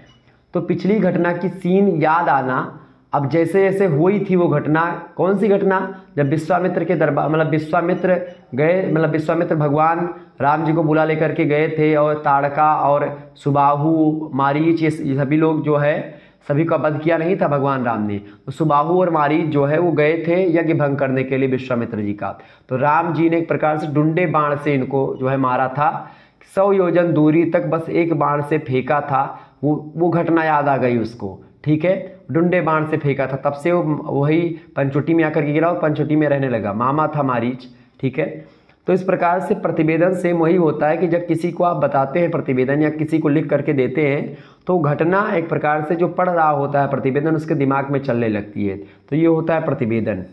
तो पिछली घटना की सीन याद आना, अब जैसे जैसे हुई थी वो घटना, कौन सी घटना? जब विश्वामित्र के दरबार मतलब विश्वामित्र गए, मतलब विश्वामित्र भगवान राम जी को बुला लेकर के गए थे, और ताड़का और सुबाहु मारीच ये सभी लोग जो है सभी का वध किया नहीं था भगवान राम ने। तो सुबाहु और मारीच जो है वो गए थे यज्ञ भंग करने के लिए विश्वामित्र जी का। तो राम जी ने एक प्रकार से डुंडे बाण से इनको जो है मारा था, 100 योजन दूरी तक बस एक बाण से फेंका था। वो घटना याद आ गई उसको, ठीक है, डुंडे बाण से फेंका था। तब से वो वही पंचवटी में आकर के गिरा और पंचवटी में रहने लगा, मामा था मारीच, ठीक है। तो इस प्रकार से प्रतिवेदन से वही होता है कि जब किसी को आप बताते हैं प्रतिवेदन या किसी को लिख करके देते हैं, तो घटना एक प्रकार से जो पढ़ रहा होता है प्रतिवेदन उसके दिमाग में चलने लगती है। तो ये होता है प्रतिवेदन।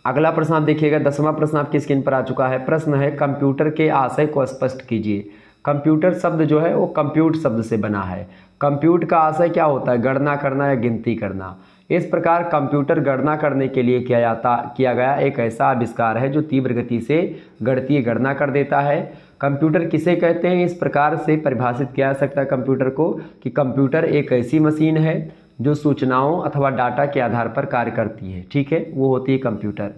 अगला प्रश्न आप देखिएगा, 10वां प्रश्न आपकी स्क्रीन पर आ चुका है। प्रश्न है कंप्यूटर के आशय को स्पष्ट कीजिए। कंप्यूटर शब्द जो है वो कंप्यूट शब्द से बना है। कंप्यूट का आशय क्या होता है? गणना करना या गिनती करना। इस प्रकार कंप्यूटर गणना करने के लिए किया गया एक ऐसा आविष्कार है जो तीव्र गति से गणितीय गणना कर देता है। कंप्यूटर किसे कहते हैं? इस प्रकार से परिभाषित किया जा सकता है कंप्यूटर को कि कंप्यूटर एक ऐसी मशीन है जो सूचनाओं अथवा डाटा के आधार पर कार्य करती है, ठीक है, वो होती है कंप्यूटर।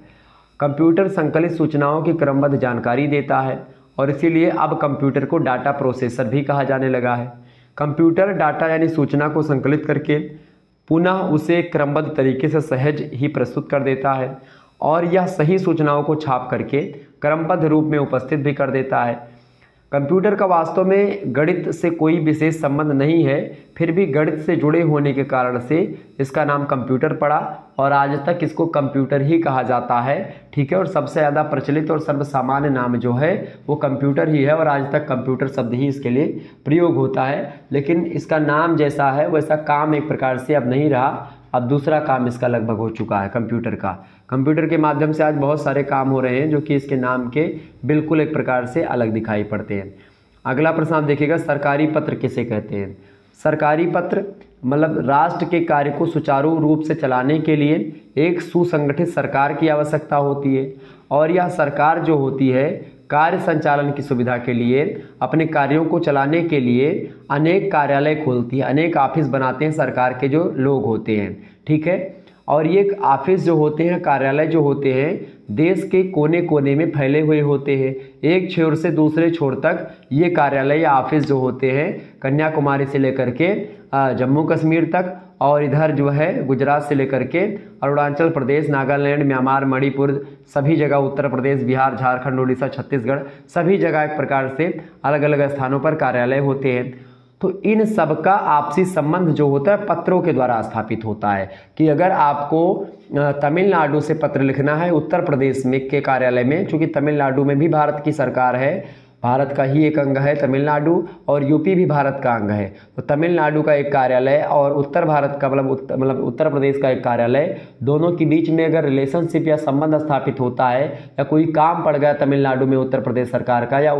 कंप्यूटर संकलित सूचनाओं की क्रमबद्ध जानकारी देता है, और इसीलिए अब कंप्यूटर को डाटा प्रोसेसर भी कहा जाने लगा है। कंप्यूटर डाटा यानी सूचना को संकलित करके पुनः उसे क्रमबद्ध तरीके से सहज ही प्रस्तुत कर देता है, और यह सही सूचनाओं को छाप करके क्रमबद्ध रूप में उपस्थित भी कर देता है। कंप्यूटर का वास्तव में गणित से कोई विशेष संबंध नहीं है, फिर भी गणित से जुड़े होने के कारण से इसका नाम कंप्यूटर पड़ा, और आज तक इसको कंप्यूटर ही कहा जाता है, ठीक है। और सबसे ज़्यादा प्रचलित और सर्वसामान्य नाम जो है वो कंप्यूटर ही है, और आज तक कंप्यूटर शब्द ही इसके लिए प्रयोग होता है। लेकिन इसका नाम जैसा है वैसा काम एक प्रकार से अब नहीं रहा, अब दूसरा काम इसका लगभग हो चुका है कंप्यूटर का। कंप्यूटर के माध्यम से आज बहुत सारे काम हो रहे हैं जो कि इसके नाम के बिल्कुल एक प्रकार से अलग दिखाई पड़ते हैं। अगला प्रश्न आप देखिएगा, सरकारी पत्र किसे कहते हैं? सरकारी पत्र मतलब राष्ट्र के कार्य को सुचारू रूप से चलाने के लिए एक सुसंगठित सरकार की आवश्यकता होती है, और यह सरकार जो होती है कार्य संचालन की सुविधा के लिए अपने कार्यों को चलाने के लिए अनेक कार्यालय खोलती है, अनेक ऑफिस बनाते हैं सरकार के जो लोग होते हैं, ठीक है। और ये ऑफिस जो होते हैं, कार्यालय जो होते हैं देश के कोने कोने में फैले हुए होते हैं। एक छोर से दूसरे छोर तक ये कार्यालय या ऑफिस जो होते हैं कन्याकुमारी से लेकर के जम्मू कश्मीर तक, और इधर जो है गुजरात से लेकर के अरुणाचल प्रदेश, नागालैंड, म्यांमार, मणिपुर, सभी जगह उत्तर प्रदेश, बिहार, झारखंड, उड़ीसा, छत्तीसगढ़, सभी जगह एक प्रकार से अलग अलग स्थानों पर कार्यालय होते हैं। तो इन सब का आपसी संबंध जो होता है पत्रों के द्वारा स्थापित होता है कि अगर आपको तमिलनाडु से पत्र लिखना है उत्तर प्रदेश में के कार्यालय में, चूँकि तमिलनाडु में भी भारत की सरकार है, भारत का ही एक अंग है तमिलनाडु, और यूपी भी भारत का अंग है। तो तमिलनाडु का एक कार्यालय और उत्तर भारत का मतलब उत्तर प्रदेश का एक कार्यालय, दोनों के बीच में अगर रिलेशनशिप या संबंध स्थापित होता है या कोई काम पड़ गया तमिलनाडु में उत्तर प्रदेश सरकार का, या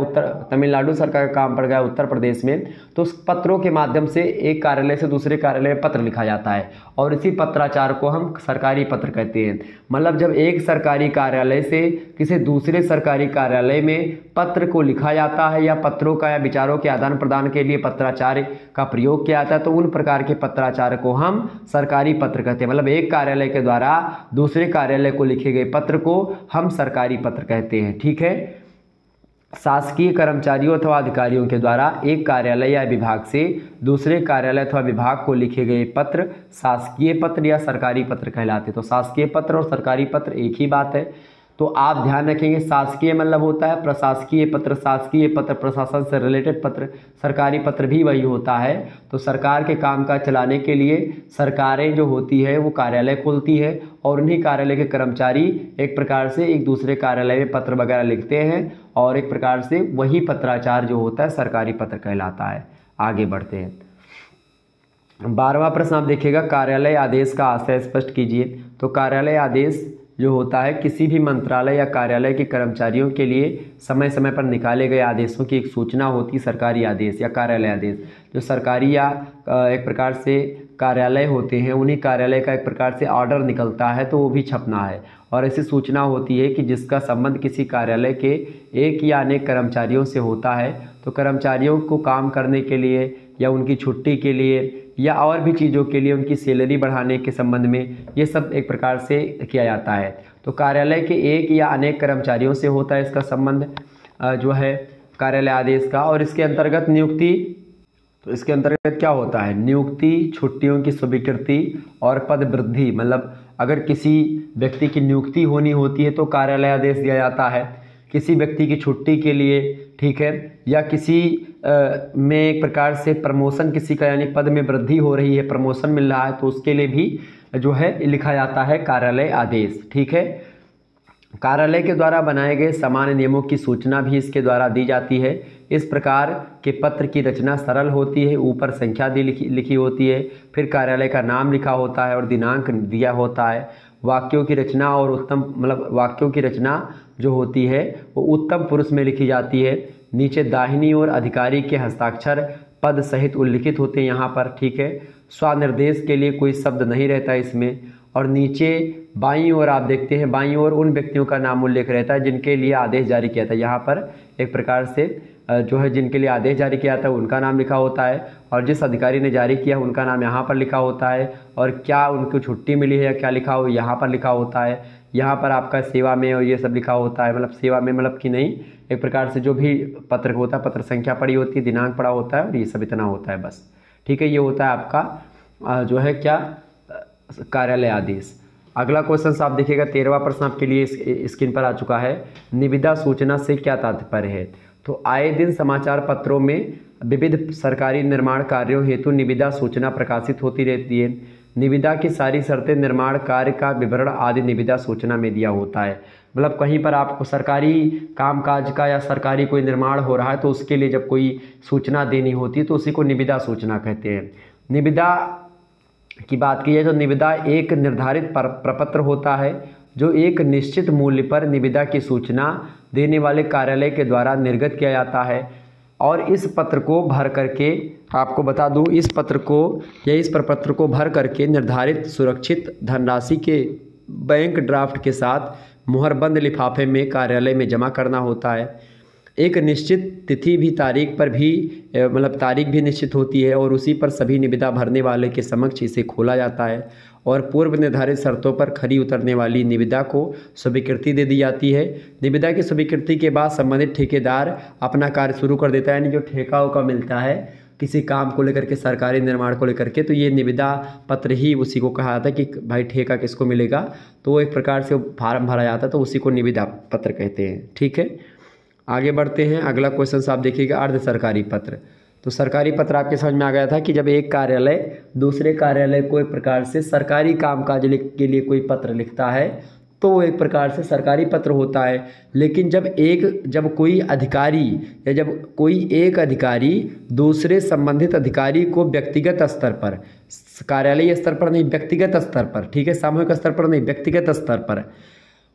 तमिलनाडु सरकार का काम पड़ गया उत्तर प्रदेश में, तो उस पत्रों के माध्यम से एक कार्यालय से दूसरे कार्यालय में पत्र लिखा जाता है और इसी पत्राचार को हम सरकारी पत्र कहते हैं। मतलब जब एक सरकारी कार्यालय से किसी दूसरे सरकारी कार्यालय में पत्र को लिखा जाता है या पत्रों का या विचारों के आदान प्रदान के लिए पत्राचार का प्रयोग किया जाता है, तो उन प्रकार के पत्राचार को हम सरकारी पत्र कहते हैं। मतलब एक कार्यालय के द्वारा दूसरे कार्यालय को लिखे गए पत्र को हम सरकारी पत्र कहते हैं। ठीक है। शासकीय कर्मचारियों अथवा अधिकारियों के द्वारा एक कार्यालय या विभाग से दूसरे कार्यालय अथवा विभाग को लिखे गए पत्र शासकीय पत्र या सरकारी पत्र कहलाते हैं। तो शासकीय पत्र और सरकारी पत्र एक ही बात है। तो आप ध्यान रखेंगे, शासकीय मतलब होता है प्रशासकीय पत्र, शासकीय पत्र प्रशासन से रिलेटेड पत्र, सरकारी पत्र भी वही होता है। तो सरकार के कामकाज चलाने के लिए सरकारें जो होती है वो कार्यालय खोलती है और उन्हीं कार्यालय के कर्मचारी एक प्रकार से एक दूसरे कार्यालय में पत्र वगैरह लिखते हैं और एक प्रकार से वही पत्राचार जो होता है सरकारी पत्र कहलाता है। आगे बढ़ते हैं। 12वां प्रश्न आप देखिएगा, कार्यालय आदेश का आशय स्पष्ट कीजिए। तो कार्यालय आदेश जो होता है किसी भी मंत्रालय या कार्यालय के कर्मचारियों के लिए समय समय पर निकाले गए आदेशों की एक सूचना होती है, सरकारी आदेश या कार्यालय आदेश। जो सरकारी या एक प्रकार से कार्यालय होते हैं उन्हीं कार्यालय का एक प्रकार से ऑर्डर निकलता है तो वो भी छपना है, और ऐसी सूचना होती है कि जिसका संबंध किसी कार्यालय के एक या अनेक कर्मचारियों से होता है, तो कर्मचारियों को काम करने के लिए या उनकी छुट्टी के लिए या और भी चीज़ों के लिए उनकी सैलरी बढ़ाने के संबंध में ये सब एक प्रकार से किया जाता है। तो कार्यालय के एक या अनेक कर्मचारियों से होता है इसका संबंध जो है कार्यालय आदेश का। और इसके अंतर्गत नियुक्ति, तो इसके अंतर्गत क्या होता है, नियुक्ति, छुट्टियों की स्वीकृति और पद वृद्धि। मतलब अगर किसी व्यक्ति की नियुक्ति होनी होती है तो कार्यालय आदेश दिया जाता है, किसी व्यक्ति की छुट्टी के लिए, ठीक है, या किसी में एक प्रकार से प्रमोशन किसी का यानी पद में वृद्धि हो रही है, प्रमोशन मिल रहा है, तो उसके लिए भी जो है लिखा जाता है कार्यालय आदेश। ठीक है। कार्यालय के द्वारा बनाए गए सामान्य नियमों की सूचना भी इसके द्वारा दी जाती है। इस प्रकार के पत्र की रचना सरल होती है, ऊपर संख्या लिखी होती है, फिर कार्यालय का नाम लिखा होता है और दिनांक दिया होता है। वाक्यों की रचना और उत्तम मतलब वाक्यों की रचना जो होती है वो उत्तम पुरुष में लिखी जाती है। नीचे दाहिनी ओर अधिकारी के हस्ताक्षर पद सहित उल्लिखित होते हैं यहाँ पर। ठीक है। स्वनिर्देश के लिए कोई शब्द नहीं रहता इसमें। और नीचे बाईं ओर आप देखते हैं, बाईं ओर उन व्यक्तियों का नाम उल्लेख रहता है जिनके लिए आदेश जारी किया था। यहाँ पर एक प्रकार से जो है जिनके लिए आदेश जारी किया था उनका नाम लिखा होता है, और जिस अधिकारी ने जारी किया उनका नाम यहाँ पर लिखा होता है, और क्या उनको छुट्टी मिली है या क्या लिखा हो यहाँ पर लिखा होता है। यहाँ पर आपका सेवा में और ये सब लिखा होता है, मतलब सेवा में मतलब कि नहीं, एक प्रकार से जो भी पत्र होता है पत्र संख्या पड़ी होती है, दिनांक पड़ा होता है और ये सब इतना होता है बस। ठीक है। ये होता है आपका जो है क्या कार्यालय आदेश। अगला क्वेश्चन आप देखिएगा, 13वां प्रश्न आपके लिए स्क्रीन पर आ चुका है। निविदा सूचना से क्या तात्पर्य है। तो आए दिन समाचार पत्रों में विविध सरकारी निर्माण कार्यों हेतु निविदा सूचना प्रकाशित होती रहती है। निविदा की सारी शर्तें, निर्माण कार्य का विवरण आदि निविदा सूचना में दिया होता है। मतलब कहीं पर आपको सरकारी कामकाज का या सरकारी कोई निर्माण हो रहा है तो उसके लिए जब कोई सूचना देनी होती है तो उसी को निविदा सूचना कहते हैं। निविदा की बात की जाए तो निविदा एक निर्धारित प्रपत्र होता है जो एक निश्चित मूल्य पर निविदा की सूचना देने वाले कार्यालय के द्वारा निर्गत किया जाता है। और इस पत्र को भर करके आपको बता दूं, इस पत्र को या इस प्रपत्र को भर करके निर्धारित सुरक्षित धनराशि के बैंक ड्राफ्ट के साथ मुहरबंद लिफाफे में कार्यालय में जमा करना होता है। एक निश्चित तिथि भी तारीख पर भी मतलब तारीख भी निश्चित होती है और उसी पर सभी निविदा भरने वाले के समक्ष इसे खोला जाता है और पूर्व निर्धारित शर्तों पर खरी उतरने वाली निविदा को स्वीकृति दे दी जाती है। निविदा की स्वीकृति के बाद संबंधित ठेकेदार अपना कार्य शुरू कर देता है, यानी जो ठेका उका मिलता है किसी काम को लेकर के, सरकारी निर्माण को लेकर के, तो ये निविदा पत्र ही उसी को कहा जाता है कि भाई ठेका किसको मिलेगा, तो वो एक प्रकार से फार्म भरा जाता है तो उसी को निविदा पत्र कहते हैं। ठीक है। आगे बढ़ते हैं। अगला क्वेश्चन आप देखिएगा, अर्ध सरकारी पत्र। तो सरकारी पत्र आपके समझ में आ गया था कि जब एक कार्यालय दूसरे कार्यालय को एक प्रकार से सरकारी कामकाज के लिए कोई पत्र लिखता है तो वो एक प्रकार से सरकारी पत्र होता है। लेकिन जब कोई अधिकारी या जब कोई एक अधिकारी दूसरे संबंधित अधिकारी को व्यक्तिगत स्तर पर, कार्यालयीय स्तर पर नहीं, व्यक्तिगत स्तर पर, ठीक है, सामूहिक स्तर पर नहीं, व्यक्तिगत स्तर पर,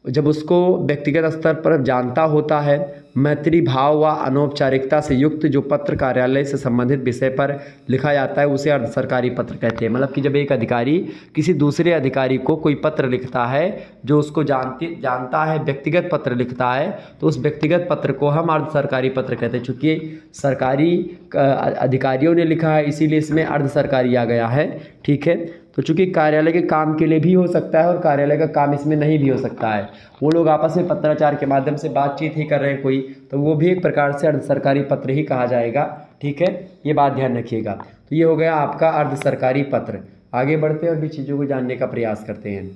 जब उसको व्यक्तिगत स्तर पर जानता होता है, मैत्री भाव व अनौपचारिकता से युक्त जो पत्र कार्यालय से संबंधित विषय पर लिखा जाता है उसे अर्ध सरकारी पत्र कहते हैं। मतलब कि जब एक अधिकारी किसी दूसरे अधिकारी को कोई पत्र लिखता है जो उसको जानता है, व्यक्तिगत पत्र लिखता है, तो उस व्यक्तिगत पत्र को हम अर्ध सरकारी पत्र कहते हैं। चूँकि सरकारी अधिकारियों ने लिखा है इसीलिए इसमें अर्ध सरकारी आ गया है, ठीक है। तो चूंकि कार्यालय के काम के लिए भी हो सकता है और कार्यालय का काम इसमें नहीं भी हो सकता है, वो लोग आपस में पत्राचार के माध्यम से बातचीत ही कर रहे हैं कोई, तो वो भी एक प्रकार से अर्ध सरकारी पत्र ही कहा जाएगा, ठीक है, ये बात ध्यान रखिएगा। तो ये हो गया आपका अर्ध सरकारी पत्र। आगे बढ़ते हैं और भी चीज़ों को जानने का प्रयास करते हैं।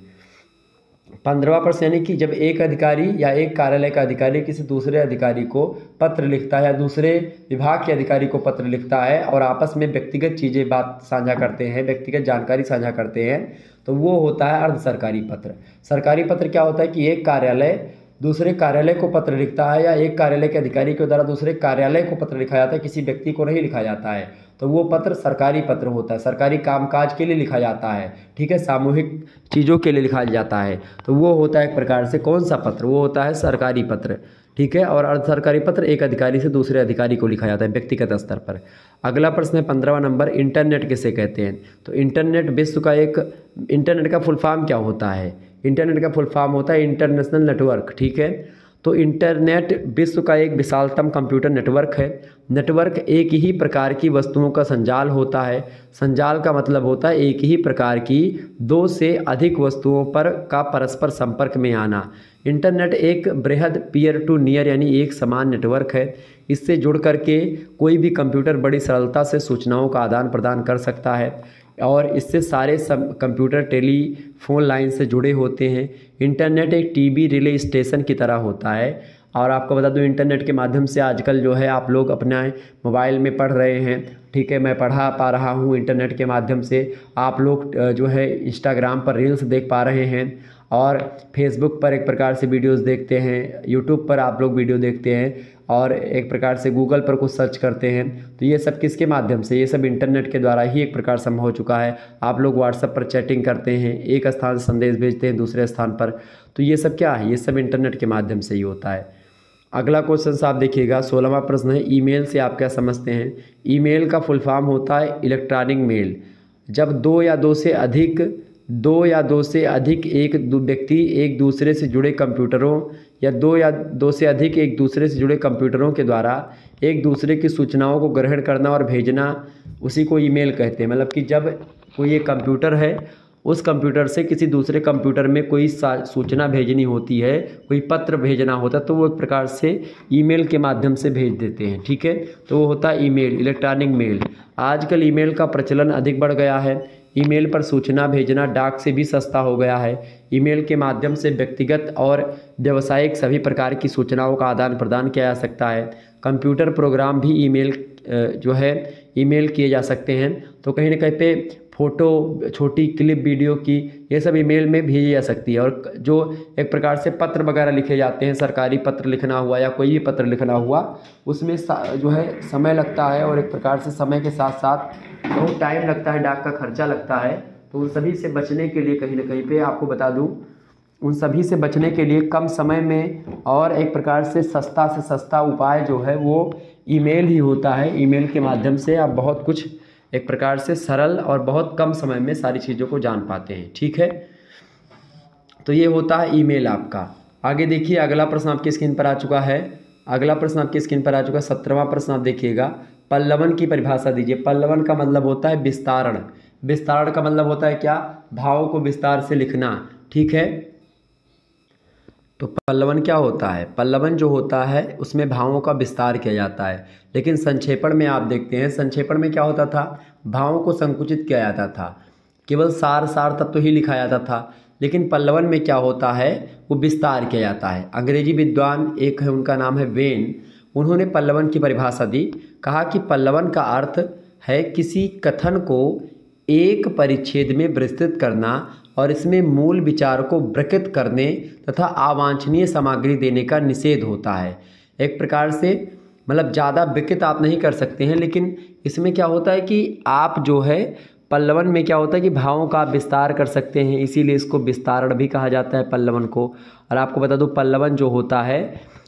15वां प्रश्न, यानी कि जब एक अधिकारी या एक कार्यालय का अधिकारी किसी दूसरे अधिकारी को पत्र लिखता है या दूसरे विभाग के अधिकारी को पत्र लिखता है और आपस में व्यक्तिगत चीज़ें बात साझा करते हैं, व्यक्तिगत जानकारी साझा करते हैं, तो वो होता है अर्ध सरकारी पत्र। सरकारी पत्र क्या होता है कि एक कार्यालय दूसरे कार्यालय को पत्र लिखता है या एक कार्यालय के अधिकारी के द्वारा दूसरे कार्यालय को पत्र लिखा जाता है, किसी व्यक्ति को नहीं लिखा जाता है, तो वो पत्र सरकारी पत्र होता है। सरकारी कामकाज के लिए लिखा जाता है, ठीक है, सामूहिक चीज़ों के लिए लिखा जाता है, तो वो होता है एक प्रकार से कौन सा पत्र, वो होता है सरकारी पत्र, ठीक है। और अर्ध सरकारी पत्र एक अधिकारी से दूसरे अधिकारी को लिखा जाता है व्यक्तिगत स्तर पर। अगला प्रश्न है 15वां नंबर, इंटरनेट किसे कहते हैं। तो इंटरनेट विश्व का इंटरनेट का फुल फॉर्म क्या होता है। इंटरनेट का फुल फॉर्म होता है इंटरनेशनल नेटवर्क, ठीक है। तो इंटरनेट विश्व का एक विशालतम कंप्यूटर नेटवर्क है। नेटवर्क एक ही प्रकार की वस्तुओं का संजाल होता है। संजाल का मतलब होता है एक ही प्रकार की दो से अधिक वस्तुओं पर का परस्पर संपर्क में आना। इंटरनेट एक बृहद पीयर टू नियर यानी एक समान नेटवर्क है। इससे जुड़ करके कोई भी कंप्यूटर बड़ी सरलता से सूचनाओं का आदान प्रदान कर सकता है और इससे सारे कंप्यूटर टेलीफोन लाइन से जुड़े होते हैं। इंटरनेट एक टीवी रिले स्टेशन की तरह होता है। और आपको बता दूं इंटरनेट के माध्यम से आजकल जो है आप लोग अपना मोबाइल में पढ़ रहे हैं, ठीक है, मैं पढ़ा पा रहा हूँ इंटरनेट के माध्यम से। आप लोग जो है इंस्टाग्राम पर रील्स देख पा रहे हैं और फेसबुक पर एक प्रकार से वीडियोस देखते हैं, यूट्यूब पर आप लोग वीडियो देखते हैं और एक प्रकार से गूगल पर कुछ सर्च करते हैं। तो ये सब किसके माध्यम से, ये सब इंटरनेट के द्वारा ही एक प्रकार संभव हो चुका है। आप लोग व्हाट्सएप पर चैटिंग करते हैं, एक स्थान से संदेश भेजते हैं दूसरे स्थान पर, तो ये सब क्या है, ये सब इंटरनेट के माध्यम से ही होता है। अगला क्वेश्चन आप देखिएगा, 16वां प्रश्न है, ईमेल से आप क्या समझते हैं। ईमेल का फुल फॉर्म होता है इलेक्ट्रॉनिक मेल। जब दो या दो से अधिक एक व्यक्ति एक दूसरे से जुड़े कंप्यूटरों या दो से अधिक एक दूसरे से जुड़े कंप्यूटरों के द्वारा एक दूसरे की सूचनाओं को ग्रहण करना और भेजना, उसी को ईमेल कहते हैं। मतलब कि जब कोई एक कंप्यूटर है, उस कंप्यूटर से किसी दूसरे कंप्यूटर में कोई सूचना भेजनी होती है, कोई पत्र भेजना होता है, तो वो एक प्रकार से ईमेल के माध्यम से भेज देते हैं, ठीक है। तो वो होता है ईमेल, इलेक्ट्रॉनिक मेल। आजकल ईमेल का प्रचलन अधिक बढ़ गया है। ईमेल पर सूचना भेजना डाक से भी सस्ता हो गया है। ईमेल के माध्यम से व्यक्तिगत और व्यावसायिक सभी प्रकार की सूचनाओं का आदान प्रदान किया जा सकता है। कंप्यूटर प्रोग्राम भी ईमेल जो है ईमेल किए जा सकते हैं। तो कहीं ना कहीं पे फ़ोटो, छोटी क्लिप, वीडियो की, ये सब ईमेल में भेजी जा सकती है। और जो एक प्रकार से पत्र वगैरह लिखे जाते हैं, सरकारी पत्र लिखना हुआ या कोई भी पत्र लिखना हुआ, उसमें जो है समय लगता है और एक प्रकार से समय के साथ साथ बहुत टाइम लगता है, डाक का खर्चा लगता है। तो उन सभी से बचने के लिए कहीं ना कहीं पे आपको बता दूं, उन सभी से बचने के लिए कम समय में और एक प्रकार से सस्ता उपाय जो है वो ईमेल ही होता है। ईमेल के माध्यम से आप बहुत कुछ एक प्रकार से सरल और बहुत कम समय में सारी चीज़ों को जान पाते हैं, ठीक है। तो ये होता है ईमेल आपका। आगे देखिए, अगला प्रश्न आपकी स्क्रीन पर आ चुका है। 17वां प्रश्न आप देखिएगा, पल्लवन की परिभाषा दीजिए। पल्लवन का मतलब होता है विस्तारण। विस्तारण का मतलब होता है क्या, भावों को विस्तार से लिखना, ठीक है। तो पल्लवन क्या होता है, पल्लवन जो होता है उसमें भावों का विस्तार किया जाता है। लेकिन संक्षेपण में आप देखते हैं, संक्षेपण में क्या होता था, भावों को संकुचित किया जाता था, केवल सार तत्व ही लिखा जाता था। लेकिन पल्लवन में क्या होता है, वो विस्तार किया जाता है। अंग्रेजी विद्वान एक है, उनका नाम है वेन, उन्होंने पल्लवन की परिभाषा दी। कहा कि पल्लवन का अर्थ है किसी कथन को एक परिच्छेद में विस्तृत करना और इसमें मूल विचार को विकृत करने तथा अवांछनीय सामग्री देने का निषेध होता है। एक प्रकार से मतलब ज़्यादा विकृत आप नहीं कर सकते हैं, लेकिन इसमें क्या होता है कि आप जो है पल्लवन में क्या होता है कि भावों का विस्तार कर सकते हैं, इसीलिए इसको विस्तारण भी कहा जाता है पल्लवन को। और आपको बता दूं पल्लवन जो होता है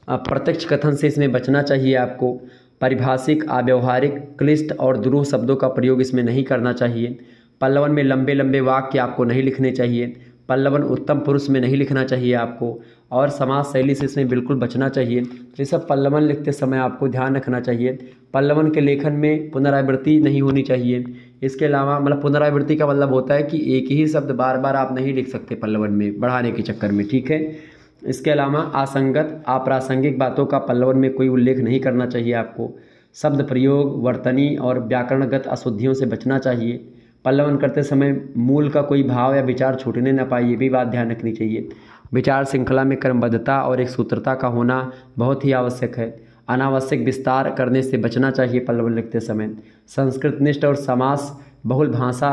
प्रत्यक्ष कथन से इसमें बचना चाहिए आपको। पारिभाषिक, अव्यवहारिक, क्लिष्ट और दुरूह शब्दों का प्रयोग इसमें नहीं करना चाहिए। पल्लवन में लंबे लंबे वाक्य आपको नहीं लिखने चाहिए। पल्लवन उत्तम पुरुष में नहीं लिखना चाहिए आपको, और समाज शैली से इसमें बिल्कुल बचना चाहिए। तो ये सब पल्लवन लिखते समय आपको ध्यान रखना चाहिए। पल्लवन के लेखन में पुनरावृत्ति नहीं होनी चाहिए। इसके अलावा मतलब पुनरावृत्ति का मतलब होता है कि एक ही शब्द बार बार आप नहीं लिख सकते पल्लवन में बढ़ाने के चक्कर में, ठीक है। इसके अलावा असंगत, अप्रासंगिक बातों का पल्लवन में कोई उल्लेख नहीं करना चाहिए आपको। शब्द प्रयोग, वर्तनी और व्याकरणगत अशुद्धियों से बचना चाहिए। पल्लवन करते समय मूल का कोई भाव या विचार छूटने न पाए, ये भी बात ध्यान रखनी चाहिए। विचार श्रृंखला में क्रमबद्धता और एक सूत्रता का होना बहुत ही आवश्यक है। अनावश्यक विस्तार करने से बचना चाहिए पल्लवन लिखते समय। संस्कृतनिष्ठ और समास बहुल भाषा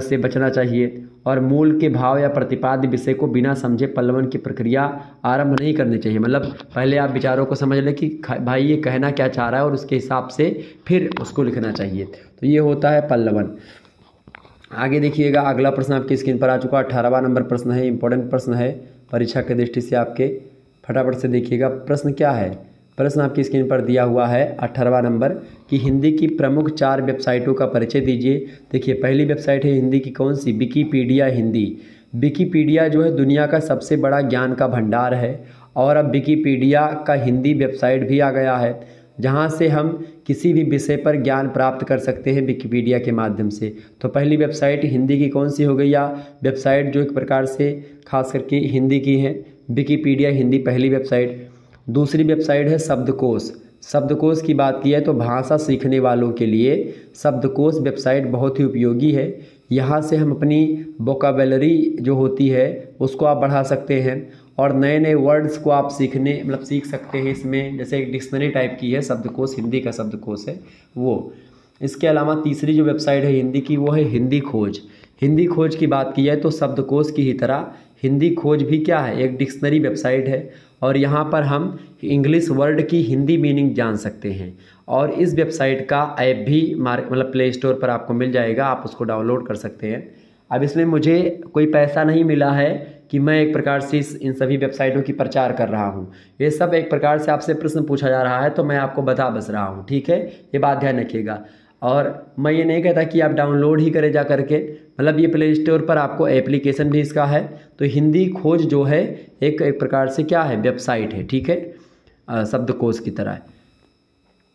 से बचना चाहिए, और मूल के भाव या प्रतिपाद्य विषय को बिना समझे पल्लवन की प्रक्रिया आरंभ नहीं करनी चाहिए। मतलब पहले आप विचारों को समझ लें कि भाई ये कहना क्या चाह रहा है, और उसके हिसाब से फिर उसको लिखना चाहिए। तो ये होता है पल्लवन। आगे देखिएगा, अगला प्रश्न आपकी स्क्रीन पर आ चुका है। 18वां नंबर प्रश्न है, इंपॉर्टेंट प्रश्न है परीक्षा की दृष्टि से आपके। फटाफट से देखिएगा प्रश्न क्या है। प्रश्न आपकी स्क्रीन पर दिया हुआ है 18वां नंबर कि हिंदी की प्रमुख 4 वेबसाइटों का परिचय दीजिए। देखिए पहली वेबसाइट है हिंदी की कौन सी, विकिपीडिया हिंदी। विकिपीडिया जो है दुनिया का सबसे बड़ा ज्ञान का भंडार है, और अब विकिपीडिया का हिंदी वेबसाइट भी आ गया है, जहां से हम किसी भी विषय पर ज्ञान प्राप्त कर सकते हैं विकिपीडिया के माध्यम से। तो पहली वेबसाइट हिंदी की कौन सी हो गई, या वेबसाइट जो एक प्रकार से खास करके हिंदी की है, विकिपीडिया हिंदी पहली वेबसाइट। दूसरी वेबसाइट है शब्दकोश। शब्दकोश की बात की है तो भाषा सीखने वालों के लिए शब्दकोश वेबसाइट बहुत ही उपयोगी है। यहाँ से हम अपनी वोकाबुलरी जो होती है उसको आप बढ़ा सकते हैं, और नए नए वर्ड्स को आप सीख सकते हैं इसमें। जैसे एक डिक्शनरी टाइप की है शब्दकोश, हिंदी का शब्दकोश है वो। इसके अलावा तीसरी जो वेबसाइट है हिंदी की वो है हिंदी खोज। हिंदी खोज की बात की है तो शब्दकोश की ही तरह हिंदी खोज भी क्या है, एक डिक्शनरी वेबसाइट है, और यहाँ पर हम इंग्लिश वर्ड की हिंदी मीनिंग जान सकते हैं। और इस वेबसाइट का ऐप भी मतलब प्ले स्टोर पर आपको मिल जाएगा, आप उसको डाउनलोड कर सकते हैं। अब इसमें मुझे कोई पैसा नहीं मिला है कि मैं एक प्रकार से इन सभी वेबसाइटों की प्रचार कर रहा हूँ। ये सब एक प्रकार से आपसे प्रश्न पूछा जा रहा है तो मैं आपको बता बस रहा हूँ, ठीक है, ये बात ध्यान रखिएगा। और मैं ये नहीं कहता कि आप डाउनलोड ही करें जा करके, मतलब ये प्ले स्टोर पर आपको एप्लीकेशन भी इसका है। तो हिंदी खोज जो है एक प्रकार से क्या है, वेबसाइट है, ठीक है, शब्दकोश की तरह।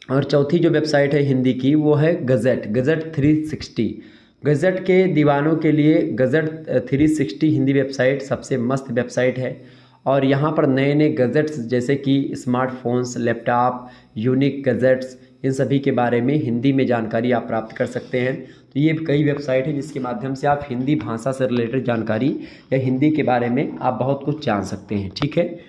और चौथी जो वेबसाइट है हिंदी की वो है गज़ट, गज़ट 360। गज़ट के दीवानों के लिए गज़ट 360 हिंदी वेबसाइट सबसे मस्त वेबसाइट है, और यहाँ पर नए नए गज़ट्स जैसे कि स्मार्टफोन्स, लैपटॉप, यूनिक गज़ट्स, इन सभी के बारे में हिंदी में जानकारी आप प्राप्त कर सकते हैं। तो ये कई वेबसाइट है जिसके माध्यम से आप हिंदी भाषा से रिलेटेड जानकारी या हिंदी के बारे में आप बहुत कुछ जान सकते हैं, ठीक है।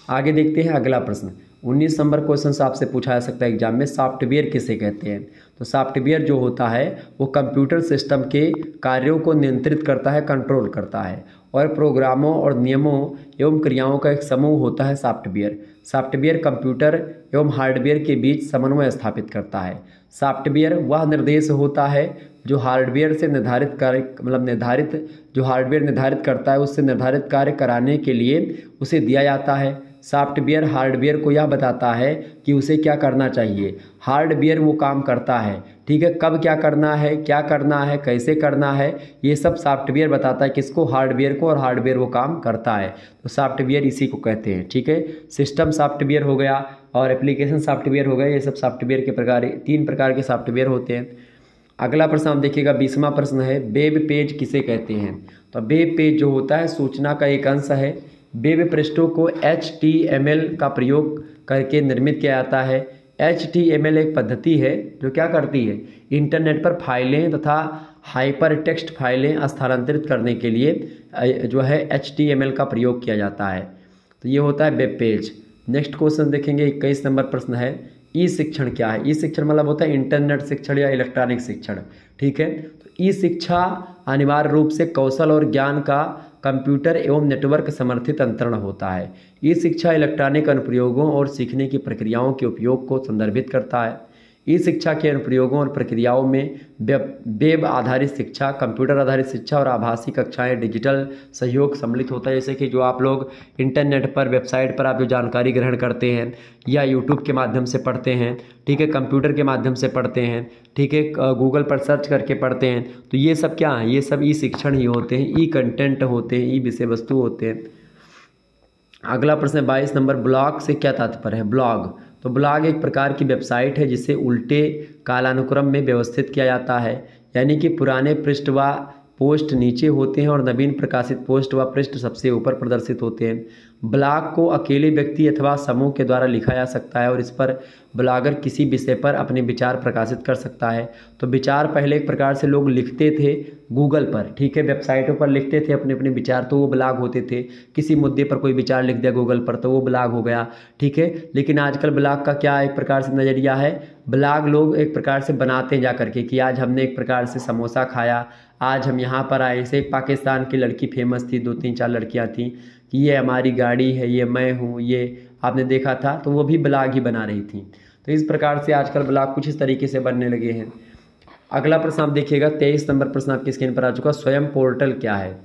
आगे देखते हैं अगला प्रश्न। 19 नंबर क्वेश्चन से आपसे पूछा जा सकता है एग्जाम में, सॉफ्टवेयर किसे कहते हैं। तो सॉफ्टवेयर जो होता है वो कंप्यूटर सिस्टम के कार्यों को नियंत्रित करता है, कंट्रोल करता है, और प्रोग्रामों और नियमों एवं क्रियाओं का एक समूह होता है सॉफ्टवेयर। सॉफ्टवेयर कंप्यूटर एवं हार्डवेयर के बीच समन्वय स्थापित करता है। सॉफ्टवेयर वह निर्देश होता है जो हार्डवेयर से निर्धारित कार्य जो हार्डवेयर निर्धारित करता है उससे निर्धारित कार्य कराने के लिए उसे दिया जाता है। सॉफ्टवेयर हार्डवेयर को यह बताता है कि उसे क्या करना चाहिए। हार्डवेयर वो काम करता है, ठीक है, कब क्या करना है, कैसे करना है, ये सब सॉफ्टवेयर बताता है किसको, हार्डवेयर को, और हार्डवेयर वो काम करता है। तो सॉफ्टवेयर इसी को कहते हैं, ठीक है। सिस्टम सॉफ्टवेयर हो गया और एप्लीकेशन सॉफ्टवेयर हो गया, ये सब सॉफ्टवेयर के प्रकार, 3 प्रकार के सॉफ्टवेयर होते हैं। अगला प्रश्न आप देखिएगा, 20वां प्रश्न है, वेब पेज किसे कहते हैं। तो वेब पेज जो होता है सूचना का एक अंश है। वेब पृष्ठों को HTML का प्रयोग करके निर्मित किया जाता है। HTML एक पद्धति है जो क्या करती है, इंटरनेट पर फाइलें तथा हाइपर टेक्स्ट फाइलें स्थानांतरित करने के लिए जो है HTML का प्रयोग किया जाता है। तो ये होता है वेब पेज। नेक्स्ट क्वेश्चन देखेंगे, 21 नंबर प्रश्न है ई शिक्षण क्या है? ई शिक्षण मतलब होता है इंटरनेट शिक्षण या इलेक्ट्रॉनिक शिक्षण, ठीक है। तो ई शिक्षा अनिवार्य रूप से कौशल और ज्ञान का कंप्यूटर एवं नेटवर्क समर्थित अंतरण होता है। ई शिक्षा इलेक्ट्रॉनिक अनुप्रयोगों और सीखने की प्रक्रियाओं के उपयोग को संदर्भित करता है। ई शिक्षा के अनुप्रयोगों और प्रक्रियाओं में वेब आधारित शिक्षा, कंप्यूटर आधारित शिक्षा और आभासी कक्षाएं, डिजिटल सहयोग सम्मिलित होता है। जैसे कि जो आप लोग इंटरनेट पर, वेबसाइट पर आप जो जानकारी ग्रहण करते हैं या यूट्यूब के माध्यम से पढ़ते हैं, ठीक है, कंप्यूटर के माध्यम से पढ़ते हैं, ठीक है, गूगल पर सर्च करके पढ़ते हैं, तो ये सब क्या है? ये सब ई शिक्षण ही होते हैं, ई कंटेंट होते हैं, ई विषय वस्तु होते हैं। अगला प्रश्न 22 नंबर, ब्लॉग से क्या तात्पर्य है? ब्लॉग, तो ब्लॉग एक प्रकार की वेबसाइट है जिसे उल्टे कालानुक्रम में व्यवस्थित किया जाता है, यानी कि पुराने पृष्ठ व पोस्ट नीचे होते हैं और नवीन प्रकाशित पोस्ट व पृष्ठ सबसे ऊपर प्रदर्शित होते हैं। ब्लॉग को अकेले व्यक्ति अथवा समूह के द्वारा लिखा जा सकता है और इस पर ब्लॉगर किसी विषय पर अपने विचार प्रकाशित कर सकता है। तो विचार पहले एक प्रकार से लोग लिखते थे गूगल पर, ठीक है, वेबसाइटों पर लिखते थे अपने अपने विचार, तो वो ब्लॉग होते थे। किसी मुद्दे पर कोई विचार लिख दिया गूगल पर तो वो ब्लॉग हो गया, ठीक है। लेकिन आजकल ब्लॉग का क्या एक प्रकार से नज़रिया है? ब्लॉग लोग एक प्रकार से बनाते हैं जा करके कि आज हमने एक प्रकार से समोसा खाया, आज हम यहाँ पर आए। जैसे पाकिस्तान की लड़की फेमस थी, 2-3-4 लड़कियाँ थीं कि ये हमारी गाड़ी है, ये मैं हूँ, ये आपने देखा था, तो वो भी ब्लॉग ही बना रही थी। तो इस प्रकार से आजकल ब्लॉग कुछ इस तरीके से बनने लगे हैं। अगला प्रश्न आप देखिएगा, 23 नंबर प्रश्न आपकी स्क्रीन पर आ चुका। स्वयं पोर्टल क्या है?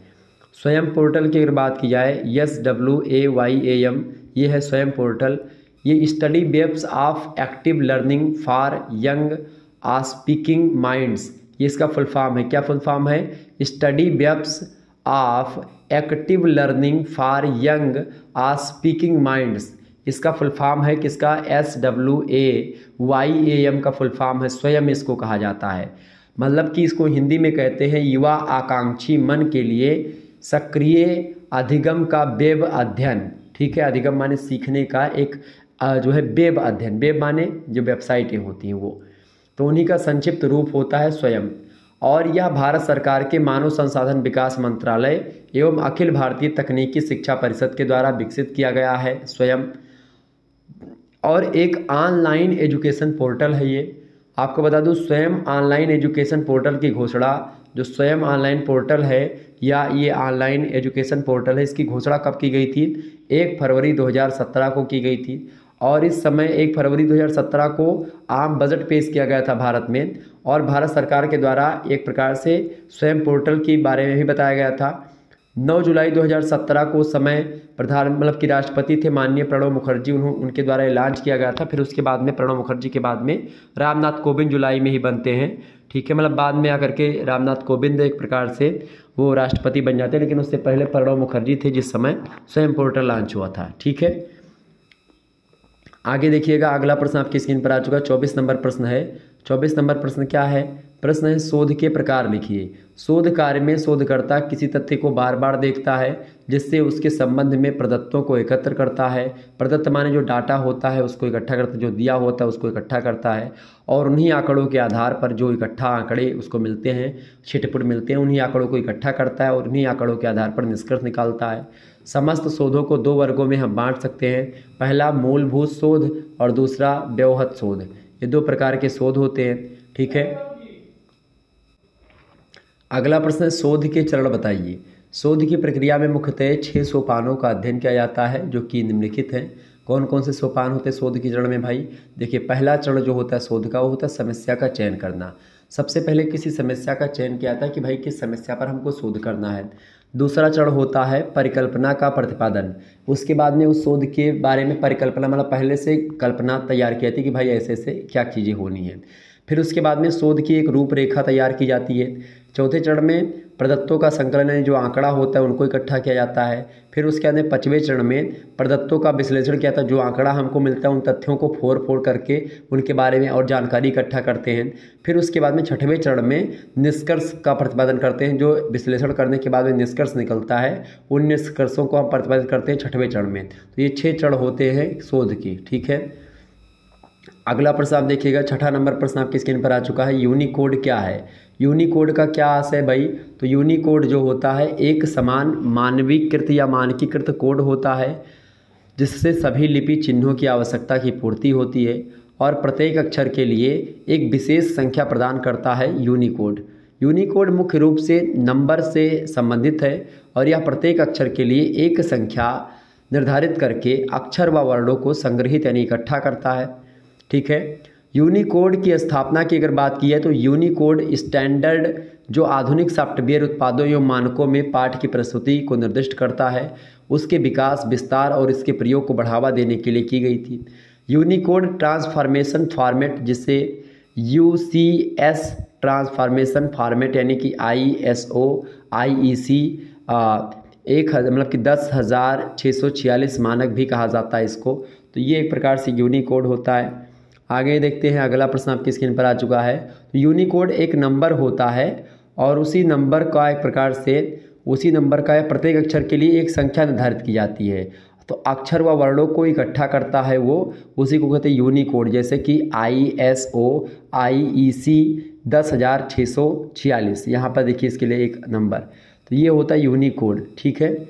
स्वयं पोर्टल की अगर बात की जाए, SWAYAM, ये है स्वयं पोर्टल। ये study webs of active learning for young speaking minds, ये इसका फुल फॉर्म है। क्या फुल फॉर्म है? Study webs of active learning for young speaking minds, इसका फुल फॉर्म है किसका? SWAYAM का फुल फॉर्म है, स्वयं इसको कहा जाता है। मतलब कि इसको हिंदी में कहते हैं युवा आकांक्षी मन के लिए सक्रिय अधिगम का वेब अध्ययन, ठीक है। अधिगम माने सीखने का एक जो है वेब अध्ययन, वेब माने जो वेबसाइटें होती हैं वो, तो उन्हीं का संक्षिप्त रूप होता है स्वयं। और यह भारत सरकार के मानव संसाधन विकास मंत्रालय एवं अखिल भारतीय तकनीकी शिक्षा परिषद के द्वारा विकसित किया गया है स्वयं, और एक ऑनलाइन एजुकेशन पोर्टल है। ये आपको बता दूं, स्वयं ऑनलाइन एजुकेशन पोर्टल की घोषणा, जो स्वयं ऑनलाइन पोर्टल है या ये ऑनलाइन एजुकेशन पोर्टल है, इसकी घोषणा कब की गई थी? 1 फरवरी 2017 को की गई थी। और इस समय 1 फरवरी 2017 को आम बजट पेश किया गया था भारत में, और भारत सरकार के द्वारा एक प्रकार से स्वयं पोर्टल के बारे में भी बताया गया था। 9 जुलाई 2017 को समय प्रधान मतलब कि राष्ट्रपति थे माननीय प्रणब मुखर्जी, उनके द्वारा लॉन्च किया गया था। फिर उसके बाद में प्रणब मुखर्जी के बाद में रामनाथ कोविंद जुलाई में ही बनते हैं, ठीक है। मतलब बाद में आकर के रामनाथ कोविंद एक प्रकार से वो राष्ट्रपति बन जाते हैं, लेकिन उससे पहले प्रणब मुखर्जी थे जिस समय स्वयं पोर्टल लॉन्च हुआ था, ठीक है। आगे देखिएगा, अगला प्रश्न आपकी स्क्रीन पर आ चुका है। 24 नंबर प्रश्न है। 24 नंबर प्रश्न क्या है? प्रश्न है शोध के प्रकार लिखिए। शोध कार्य में शोधकर्ता किसी तथ्य को बार बार देखता है जिससे उसके संबंध में प्रदत्तों को एकत्र करता है। प्रदत्त माने जो डाटा होता है उसको इकट्ठा करता है, जो दिया होता है उसको इकट्ठा करता है, और उन्हीं आंकड़ों के आधार पर जो इकट्ठा आंकड़े उसको मिलते हैं, छिटपुट मिलते हैं, उन्हीं आंकड़ों को इकट्ठा करता है और उन्हीं आंकड़ों के आधार पर निष्कर्ष निकालता है। समस्त शोधों को 2 वर्गों में हम बांट सकते हैं। पहला मूलभूत शोध और दूसरा व्यवहत शोध। ये 2 प्रकार के शोध होते हैं, ठीक है। अगला प्रश्न है शोध के चरण बताइए। शोध की प्रक्रिया में मुख्यतः 6 सोपानों का अध्ययन किया जाता है जो कि निम्नलिखित हैं। कौन कौन से सोपान होते हैं शोध के चरण में भाई? देखिए, पहला चरण जो होता है शोध का वो होता है समस्या का चयन करना। सबसे पहले किसी समस्या का चयन किया जाता है कि भाई किस समस्या पर हमको शोध करना है। दूसरा चरण होता है परिकल्पना का प्रतिपादन। उसके बाद में उस शोध के बारे में परिकल्पना मतलब पहले से कल्पना तैयार की जाती है कि भाई ऐसे ऐसे क्या चीज़ें होनी है। फिर उसके बाद में शोध की एक रूपरेखा तैयार की जाती है। चौथे चरण में प्रदत्तों का संकलन है, जो आंकड़ा होता है उनको इकट्ठा किया जाता है। फिर उसके बाद में 5वें चरण में प्रदत्तों का विश्लेषण किया जाता है, जो आंकड़ा हमको मिलता है उन तथ्यों को फोड़ करके उनके बारे में और जानकारी इकट्ठा करते हैं। फिर उसके बाद में 6वें चरण में निष्कर्ष का प्रतिपादन करते हैं, जो विश्लेषण करने के बाद में निष्कर्ष निकलता है उन निष्कर्षों को हम प्रतिपादित करते हैं 6वें चरण में। तो ये 6 चरण होते हैं शोध की, ठीक है। अगला प्रश्न आप देखिएगा, 6ठा नंबर प्रश्न आपकी स्क्रीन पर आ चुका है। यूनिकोड क्या है? यूनिकोड का क्या आशय है भाई? तो यूनिकोड जो होता है एक समान मानवीकृत या मानकीकृत कोड होता है जिससे सभी लिपि चिन्हों की आवश्यकता की पूर्ति होती है और प्रत्येक अक्षर के लिए एक विशेष संख्या प्रदान करता है यूनिकोड। यूनिकोड मुख्य रूप से नंबर से संबंधित है और यह प्रत्येक अक्षर के लिए एक संख्या निर्धारित करके अक्षर व वर्णों को संग्रहित यानी इकट्ठा करता है। ठीक है। यूनिकोड की स्थापना की अगर बात की है तो यूनिकोड स्टैंडर्ड जो आधुनिक सॉफ्टवेयर उत्पादों एवं मानकों में पाठ की प्रस्तुति को निर्दिष्ट करता है, उसके विकास, विस्तार और इसके प्रयोग को बढ़ावा देने के लिए की गई थी। यूनिकोड ट्रांसफॉर्मेशन फॉर्मेट, जिसे UCS ट्रांसफॉर्मेशन फॉर्मेट यानी कि ISO IEC 10,646 मानक भी कहा जाता है इसको। तो ये एक प्रकार से यूनिकोड होता है। आगे देखते हैं, अगला प्रश्न आपकी स्क्रीन पर आ चुका है। तो यूनिकोड एक नंबर होता है और उसी नंबर का एक प्रकार से प्रत्येक अक्षर के लिए एक संख्या निर्धारित की जाती है। तो अक्षर व वर्णों को इकट्ठा करता है वो, उसी को कहते हैं यूनिकोड। जैसे कि ISO IEC 10,646, यहाँ पर देखिए इसके लिए एक नंबर, तो ये होता है यूनिकोड। ठीक है।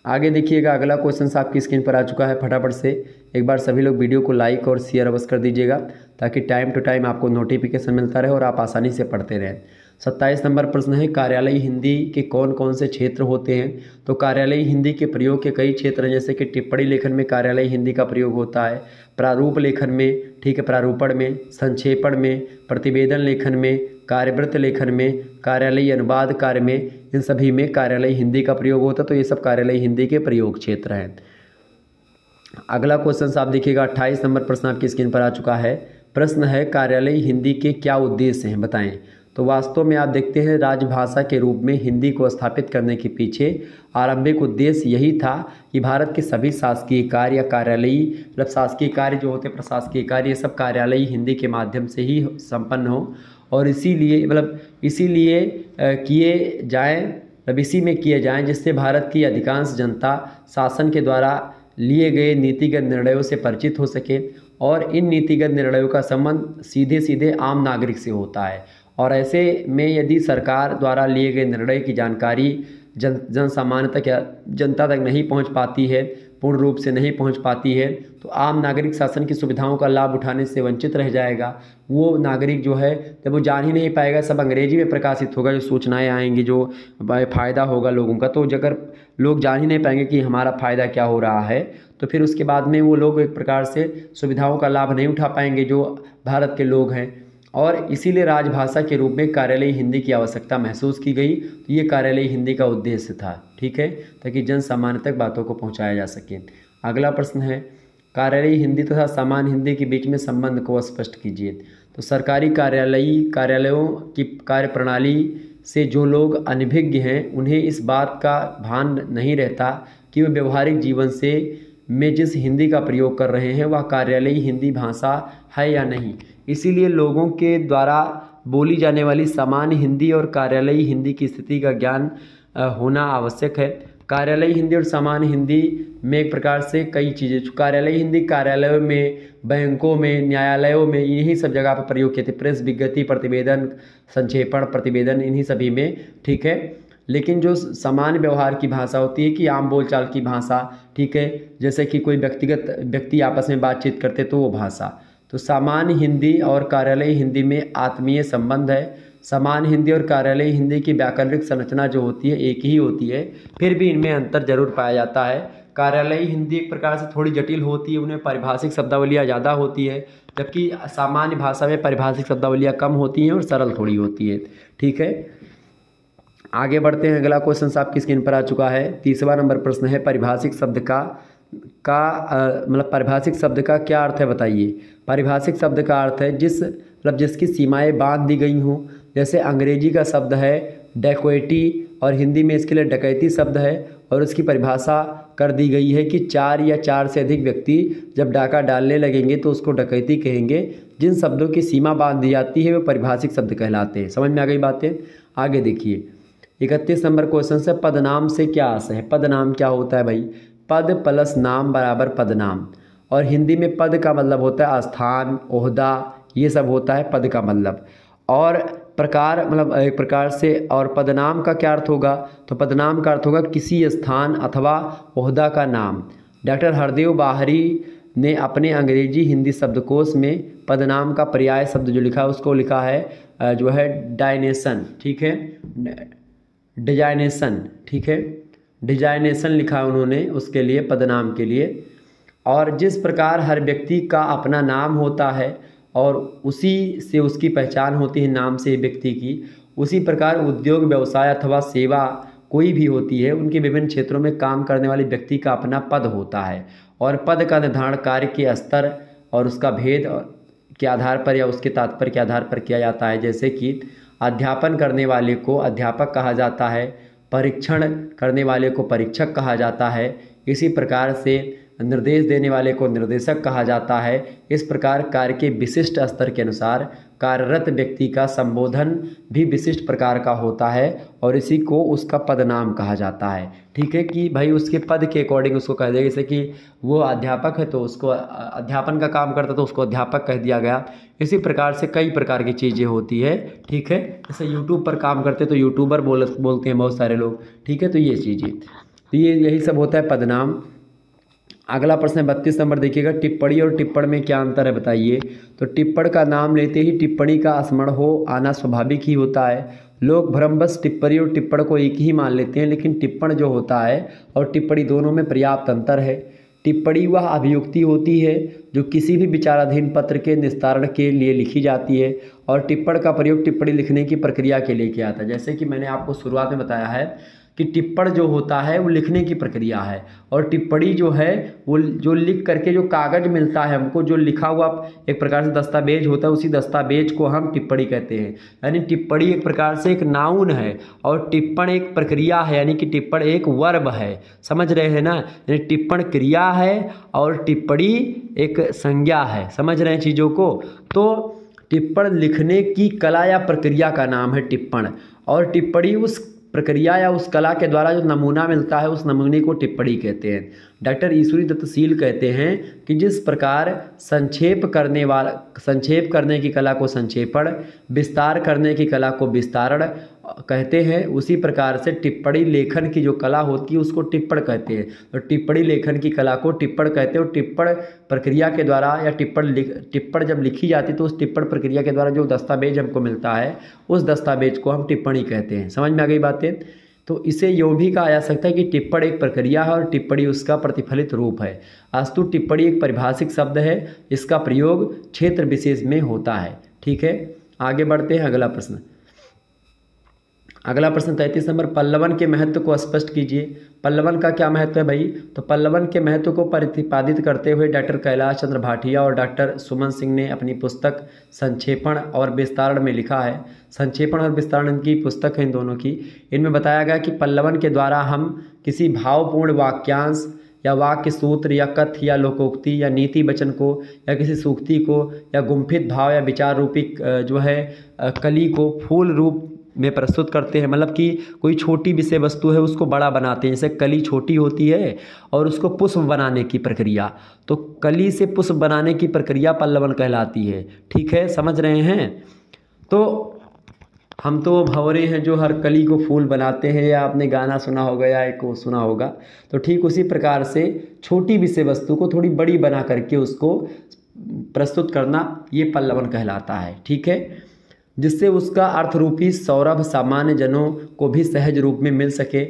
आगे देखिएगा, अगला क्वेश्चन आपकी स्क्रीन पर आ चुका है। फटाफट से एक बार सभी लोग वीडियो को लाइक और शेयर अवश्य कर दीजिएगा ताकि टाइम टू टाइम आपको नोटिफिकेशन मिलता रहे और आप आसानी से पढ़ते रहें। 27 नंबर प्रश्न है, कार्यालयी हिंदी के कौन कौन से क्षेत्र होते हैं। तो कार्यालयी हिंदी के प्रयोग के कई क्षेत्र हैं, जैसे कि टिप्पणी लेखन में कार्यालयी हिंदी का प्रयोग होता है, प्रारूप लेखन में, ठीक है, प्रारूपण में, संक्षेपण में, प्रतिवेदन लेखन में, कार्यवृत्त लेखन में, कार्यालयी अनुवाद कार्य में, इन सभी में कार्यालयी हिंदी का प्रयोग होता है। तो ये सब कार्यालयी हिंदी के प्रयोग क्षेत्र हैं। अगला क्वेश्चन आप देखिएगा, 28 नंबर प्रश्न आपकी स्क्रीन पर आ चुका है। प्रश्न है, कार्यालयी हिंदी के क्या उद्देश्य हैं, बताएं। तो वास्तव में आप देखते हैं राजभाषा के रूप में हिंदी को स्थापित करने के पीछे आरंभिक उद्देश्य यही था कि भारत के सभी शासकीय कार्य या कार्यालयी मतलब शासकीय कार्य जो होते हैं, प्रशासकीय कार्य, ये सब कार्यालयी हिंदी के माध्यम से ही संपन्न हो और इसीलिए इसी में किए जाएं जिससे भारत की अधिकांश जनता शासन के द्वारा लिए गए नीतिगत निर्णयों से परिचित हो सके और इन नीतिगत निर्णयों का संबंध सीधे सीधे आम नागरिक से होता है। और ऐसे में यदि सरकार द्वारा लिए गए निर्णय की जानकारी जन सामान्य तक या जनता तक नहीं पहुंच पाती है, पूर्ण रूप से नहीं पहुंच पाती है, तो आम नागरिक शासन की सुविधाओं का लाभ उठाने से वंचित रह जाएगा। वो नागरिक जो है जब वो जान ही नहीं पाएगा, सब अंग्रेजी में प्रकाशित होगा, जो सूचनाएं आएंगी, जो फ़ायदा होगा लोगों का, तो अगर लोग जान ही नहीं पाएंगे कि हमारा फ़ायदा क्या हो रहा है, तो फिर उसके बाद में वो लोग एक प्रकार से सुविधाओं का लाभ नहीं उठा पाएंगे जो भारत के लोग हैं। और इसीलिए राजभाषा के रूप में कार्यालयी हिंदी की आवश्यकता महसूस की गई। तो ये कार्यालयी हिंदी का उद्देश्य था, ठीक है, ताकि जन सामान्य तक बातों को पहुंचाया जा सके। अगला प्रश्न है, कार्यालयी हिंदी तथा सामान्य हिंदी के बीच में संबंध को स्पष्ट कीजिए। तो सरकारी कार्यालयों की कार्यप्रणाली से जो लोग अनभिज्ञ हैं उन्हें इस बात का भान नहीं रहता कि वे व्यवहारिक जीवन में जिस हिंदी का प्रयोग कर रहे हैं वह कार्यालयी हिंदी भाषा है या नहीं। इसीलिए लोगों के द्वारा बोली जाने वाली सामान्य हिंदी और कार्यालयी हिंदी की स्थिति का ज्ञान होना आवश्यक है। कार्यालयी हिंदी और सामान्य हिंदी में एक प्रकार से कई चीज़ें, कार्यालयी हिंदी कार्यालयों में, बैंकों में, न्यायालयों में, इन्हीं सब जगह पर प्रयोग किए थे, प्रेस विज्ञप्ति, प्रतिवेदन, संक्षेपण, प्रतिवेदन, इन्हीं सभी में, ठीक है। लेकिन जो सामान्य व्यवहार की भाषा होती है कि आम बोलचाल की भाषा, ठीक है, जैसे कि कोई व्यक्ति आपस में बातचीत करते तो वो भाषा। तो सामान्य हिंदी और कार्यालयी हिंदी में आत्मीय संबंध है। सामान्य हिंदी और कार्यालयी हिंदी की व्याकरणिक संरचना जो होती है एक ही होती है, फिर भी इनमें अंतर जरूर पाया जाता है। कार्यालयी हिंदी एक प्रकार से थोड़ी जटिल होती है, उनमें पारिभाषिक शब्दावलियाँ ज़्यादा होती है, जबकि सामान्य भाषा में पारिभाषिक शब्दावलियाँ कम होती हैं और सरल थोड़ी होती है, ठीक है। आगे बढ़ते हैं, अगला क्वेश्चन आपकी स्क्रीन पर आ चुका है। 30वां नंबर प्रश्न है, पारिभाषिक शब्द पारिभाषिक शब्द का क्या अर्थ है, बताइए। पारिभाषिक शब्द का अर्थ है जिसकी सीमाएं बांध दी गई हों। जैसे अंग्रेजी का शब्द है डकैती और हिंदी में इसके लिए डकैती शब्द है और उसकी परिभाषा कर दी गई है कि 4 या 4 से अधिक व्यक्ति जब डाका डालने लगेंगे तो उसको डकैती कहेंगे। जिन शब्दों की सीमा बांध दी जाती है वे पारिभाषिक शब्द कहलाते हैं। समझ में आ गई बातें। आगे देखिए 31 नंबर क्वेश्चन से, पदनाम से क्या आशय है। पदनाम क्या होता है भाई, पद प्लस नाम बराबर पदनाम। और हिंदी में पद का मतलब होता है स्थान, ओहदा, ये सब होता है पद का मतलब। और प्रकार एक प्रकार से, और पदनाम का क्या अर्थ होगा, तो पदनाम का अर्थ होगा किसी स्थान अथवा ओहदा का नाम। डॉक्टर हरदेव बाहरी ने अपने अंग्रेजी हिंदी शब्दकोश में पदनाम का पर्याय शब्द जो लिखा है उसको लिखा है जो है डायनेशन, ठीक है, डिजाइनेशन, ठीक है, डिजाइनेशन लिखा है उन्होंने उसके लिए, पदनाम के लिए। और जिस प्रकार हर व्यक्ति का अपना नाम होता है और उसी से उसकी पहचान होती है, नाम से व्यक्ति की, उसी प्रकार उद्योग, व्यवसाय अथवा सेवा कोई भी होती है, उनके विभिन्न क्षेत्रों में काम करने वाले व्यक्ति का अपना पद होता है और पद का निर्धारण कार्य के स्तर और उसका भेद के आधार पर या उसके तात्पर्य के आधार पर किया जाता है। जैसे कि अध्यापन करने वाले को अध्यापक कहा जाता है, परीक्षण करने वाले को परीक्षक कहा जाता है, इसी प्रकार से निर्देश देने वाले को निर्देशक कहा जाता है। इस प्रकार कार्य के विशिष्ट स्तर के अनुसार कार्यरत व्यक्ति का संबोधन भी विशिष्ट प्रकार का होता है और इसी को उसका पदनाम कहा जाता है, ठीक है, कि भाई उसके पद के अकॉर्डिंग उसको कह दिया। जैसे कि वो अध्यापक है तो उसको अध्यापन का काम करता तो उसको अध्यापक कह दिया गया। इसी प्रकार से कई प्रकार की चीज़ें होती है, ठीक है। जैसे यूट्यूब पर काम करते तो यूट्यूबर बोलते हैं बहुत सारे लोग, ठीक है। तो ये चीज़ें, तो ये यही सब होता है पदनाम। अगला प्रश्न है 32 नंबर, देखिएगा, टिप्पणी और टिप्पण में क्या अंतर है बताइए। तो टिप्पण का नाम लेते ही टिप्पणी का स्मरण हो आना स्वाभाविक ही होता है। लोग भ्रमवश टिप्पणी और टिप्पण को एक ही मान लेते हैं, लेकिन टिप्पण जो होता है और टिप्पणी दोनों में पर्याप्त अंतर है। टिप्पणी वह अभियुक्ति होती है जो किसी भी विचाराधीन पत्र के निस्तारण के लिए लिखी जाती है और टिप्पण का प्रयोग टिप्पणी लिखने की प्रक्रिया के लिए किया जाता है। जैसे कि मैंने आपको शुरुआत में बताया है कि टिप्पण जो होता है वो लिखने की प्रक्रिया है और टिप्पणी जो है वो जो लिख करके जो कागज़ मिलता है हमको, जो लिखा हुआ एक प्रकार से दस्तावेज होता है, उसी दस्तावेज को हम टिप्पणी कहते हैं। यानी टिप्पणी एक प्रकार से एक नाउन है और टिप्पण एक प्रक्रिया है, यानी कि टिप्पण एक वर्ब है, समझ रहे हैं ना। यानी टिप्पण क्रिया है और टिप्पणी एक संज्ञा है, समझ रहे हैं चीज़ों को। तो टिप्पण लिखने की कला या प्रक्रिया का नाम है टिप्पण, और टिप्पणी उस प्रक्रिया या उस कला के द्वारा जो नमूना मिलता है उस नमूने को टिप्पणी कहते हैं। डॉक्टर ईश्वरी दत्त सील कहते हैं कि जिस प्रकार संक्षेप करने की कला को संक्षेपण, विस्तार करने की कला को विस्तारण कहते हैं, उसी प्रकार से टिप्पणी लेखन की जो कला होती है उसको टिप्पण कहते हैं। तो टिप्पणी लेखन की कला को टिप्पण कहते हैं और टिप्पण प्रक्रिया के द्वारा या टिप्पण जब लिखी जाती है तो उस टिप्पण प्रक्रिया के द्वारा जो दस्तावेज हमको मिलता है उस दस्तावेज को हम टिप्पणी कहते हैं। समझ में आ गई बातें। तो इसे यूँ भी कहा जा सकता है कि टिप्पण एक प्रक्रिया है और टिप्पणी उसका प्रतिफलित रूप है। अस्तु टिप्पणी एक परिभाषिक शब्द है, इसका प्रयोग क्षेत्र विशेष में होता है, ठीक है। आगे बढ़ते हैं, अगला प्रश्न 33 नंबर, पल्लवन के महत्व को स्पष्ट कीजिए। पल्लवन का क्या महत्व है भाई। तो पल्लवन के महत्व को प्रतिपादित करते हुए डॉक्टर कैलाश चंद्र भाटिया और डॉक्टर सुमन सिंह ने अपनी पुस्तक संक्षेपण और विस्तारण में लिखा है। संक्षेपण और विस्तारण की पुस्तक है इन दोनों की। इनमें बताया गया कि पल्लवन के द्वारा हम किसी भावपूर्ण वाक्यांश या वाक्य सूत्र या कथ्य या लोकोक्ति या नीति वचन को या किसी सूक्ति को या गुम्फित भाव या विचार रूपी जो है कली को फूल रूप में प्रस्तुत करते हैं। मतलब कि कोई छोटी विषय वस्तु है उसको बड़ा बनाते हैं, जैसे कली छोटी होती है और उसको पुष्प बनाने की प्रक्रिया, तो कली से पुष्प बनाने की प्रक्रिया पल्लवन कहलाती है, ठीक है, समझ रहे हैं। तो हम तो भंवरे हैं जो हर कली को फूल बनाते हैं, या आपने गाना सुना होगा या एक वो सुना होगा। तो ठीक उसी प्रकार से छोटी विषय वस्तु को थोड़ी बड़ी बना करके उसको प्रस्तुत करना ये पल्लवन कहलाता है, ठीक है, जिससे उसका अर्थरूपी सौरभ सामान्य जनों को भी सहज रूप में मिल सके।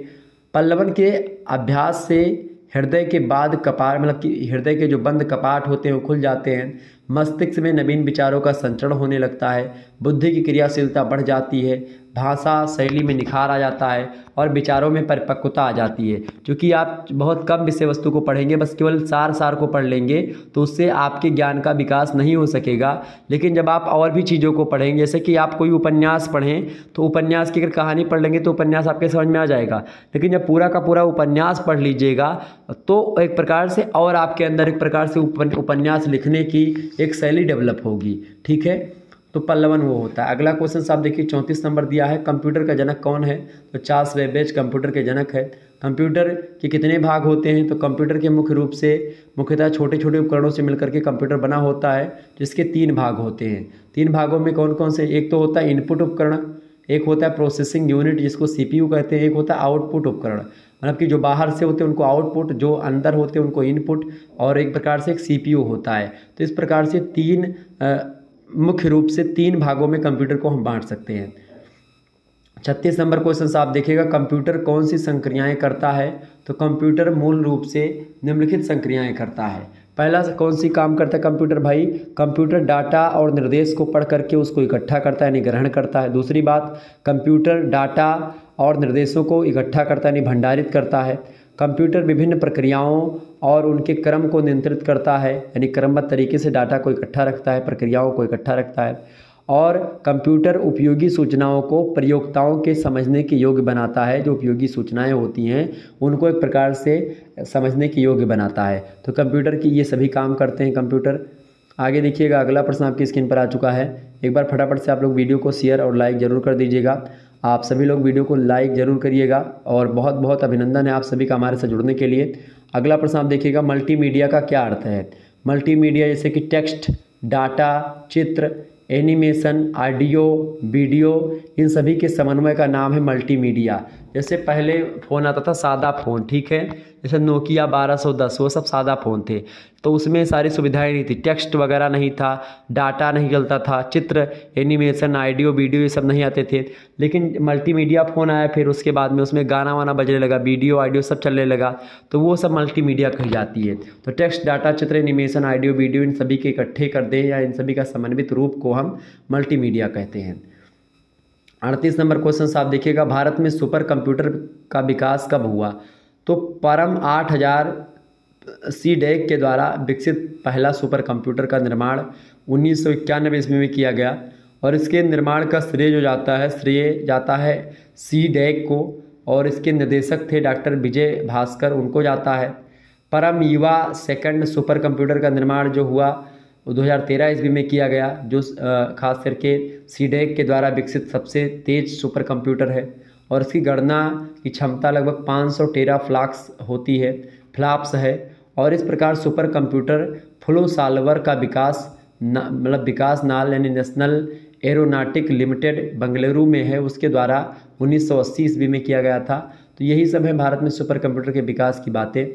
पल्लवन के अभ्यास से हृदय के बाद कपाट, मतलब कि हृदय के जो बंद कपाट होते हैं वो खुल जाते हैं, मस्तिष्क में नवीन विचारों का संचरण होने लगता है, बुद्धि की क्रियाशीलता बढ़ जाती है, भाषा शैली में निखार आ जाता है और विचारों में परिपक्वता आ जाती है। क्योंकि आप बहुत कम विषय वस्तु को पढ़ेंगे, बस केवल सार को पढ़ लेंगे तो उससे आपके ज्ञान का विकास नहीं हो सकेगा। लेकिन जब आप और भी चीज़ों को पढ़ेंगे, जैसे कि आप कोई उपन्यास पढ़ें तो उपन्यास की अगर कहानी पढ़ लेंगे तो उपन्यास आपके समझ में आ जाएगा, लेकिन जब पूरा का पूरा उपन्यास पढ़ लीजिएगा तो एक प्रकार से और आपके अंदर एक प्रकार से उपन्यास लिखने की एक शैली डेवलप होगी, ठीक है। तो पल्लवन वो होता है। अगला क्वेश्चन साहब देखिए 34 नंबर दिया है, कंप्यूटर का जनक कौन है। तो चार्ल्स बेबेज कंप्यूटर के जनक है। कंप्यूटर के कितने भाग होते हैं। तो कंप्यूटर के मुख्यतः छोटे छोटे उपकरणों से मिलकर के कंप्यूटर बना होता है, जिसके 3 भाग होते हैं। 3 भागों में कौन कौन से, एक तो होता है इनपुट उपकरण, एक होता है प्रोसेसिंग यूनिट जिसको CPU कहते हैं, एक होता है आउटपुट उपकरण। मतलब कि जो बाहर से होते हैं उनको आउटपुट, जो अंदर होते हैं उनको इनपुट, और एक प्रकार से एक CPU होता है। तो इस प्रकार से मुख्य रूप से 3 भागों में कंप्यूटर को हम बांट सकते हैं। 36 नंबर क्वेश्चन आप देखिएगा, कंप्यूटर कौन सी संक्रियाएं करता है? तो कंप्यूटर मूल रूप से निम्नलिखित संक्रियाएं करता है। पहला कौन सी काम करता है कंप्यूटर भाई? कंप्यूटर डाटा और निर्देश को पढ़ करके उसको इकट्ठा करता है, यानी ग्रहण करता है। दूसरी बात, कंप्यूटर डाटा और निर्देशों को इकट्ठा करता है, यानी भंडारित करता है। कंप्यूटर विभिन्न प्रक्रियाओं और उनके क्रम को नियंत्रित करता है, यानी क्रमबद्ध तरीके से डाटा को इकट्ठा रखता है, प्रक्रियाओं को इकट्ठा रखता है। और कंप्यूटर उपयोगी सूचनाओं को प्रयोक्ताओं के समझने के योग्य बनाता है। जो उपयोगी सूचनाएं होती हैं उनको एक प्रकार से समझने के योग्य बनाता है। तो कंप्यूटर की ये सभी काम करते हैं कंप्यूटर। आगे देखिएगा, अगला प्रश्न आपकी स्क्रीन पर आ चुका है। एक बार फटाफट से आप लोग वीडियो को शेयर और लाइक ज़रूर कर दीजिएगा। आप सभी लोग वीडियो को लाइक ज़रूर करिएगा और बहुत बहुत अभिनंदन है आप सभी का हमारे साथ जुड़ने के लिए। अगला प्रश्न आप देखिएगा, मल्टीमीडिया का क्या अर्थ है? मल्टीमीडिया जैसे कि टेक्स्ट, डाटा, चित्र, एनिमेशन, ऑडियो, वीडियो, इन सभी के समन्वय का नाम है मल्टीमीडिया। जैसे पहले फ़ोन आता था सादा फ़ोन, ठीक है, जैसे नोकिया 1210, वो सब सादा फ़ोन थे, तो उसमें सारी सुविधाएं नहीं थी, टेक्स्ट वगैरह नहीं था, डाटा नहीं चलता था, चित्र, एनिमेशन, ऑडियो, वीडियो ये सब नहीं आते थे। लेकिन मल्टीमीडिया फ़ोन आया, फिर उसके बाद में उसमें गाना वाना बजने लगा, वीडियो ऑडियो सब चलने लगा, तो वो सब मल्टीमीडिया कही जाती है। तो टेक्स्ट, डाटा, चित्र, एनिमेशन, ऑडियो, वीडियो, इन सभी के इकट्ठे कर दें या इन सभी का समन्वित रूप को हम मल्टीमीडिया कहते हैं। 38 नंबर क्वेश्चन आप देखिएगा, भारत में सुपर कंप्यूटर का विकास कब हुआ? तो परम 8000 CDEC के द्वारा विकसित पहला सुपर कंप्यूटर का निर्माण 1991 ईस्वी में किया गया और इसके निर्माण का श्रेय जाता है CDEC को, और इसके निर्देशक थे डॉक्टर विजय भास्कर, उनको जाता है। परम युवा सेकंड सुपर कंप्यूटर का निर्माण जो हुआ 2013 ईस्वी में किया गया, जो खास करके CDEC के द्वारा विकसित सबसे तेज सुपर कंप्यूटर है और इसकी गणना की क्षमता लगभग 500 टेराफ्लॉप्स होती है, फ्लॉप्स है। और इस प्रकार सुपर कंप्यूटर फ्लो सॉल्वर का विकास नाल यानी नेशनल एरोनॉटिक लिमिटेड बेंगलुरु में है, उसके द्वारा 1980 ईस्वी में किया गया था। तो यही सब है भारत में सुपर कंप्यूटर के विकास की बातें।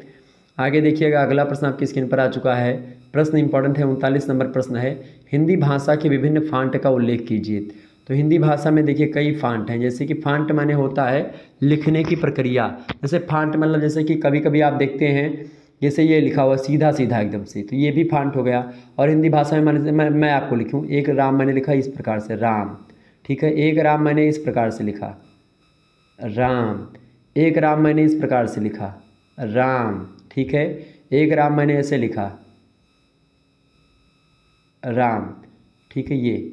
आगे देखिएगा, अगला प्रश्न आपकी स्क्रीन पर आ चुका है। प्रश्न इंपॉर्टेंट है, 39 नंबर प्रश्न है, हिंदी भाषा के विभिन्न फांट का उल्लेख कीजिए। तो हिंदी भाषा में देखिए कई फांट हैं, जैसे कि फांट माने होता है लिखने की प्रक्रिया। जैसे फांट मतलब जैसे कि कभी कभी आप देखते हैं जैसे ये लिखा हुआ सीधा सीधा एकदम से, तो ये भी फांट हो गया। और हिंदी भाषा में मैं आपको लिखूँ, एक राम मैंने लिखा इस प्रकार से राम, ठीक है, एक राम मैंने इस प्रकार से लिखा राम, एक राम मैंने इस प्रकार से लिखा राम, ठीक है, एक राम मैंने ऐसे लिखा राम, ठीक है, ये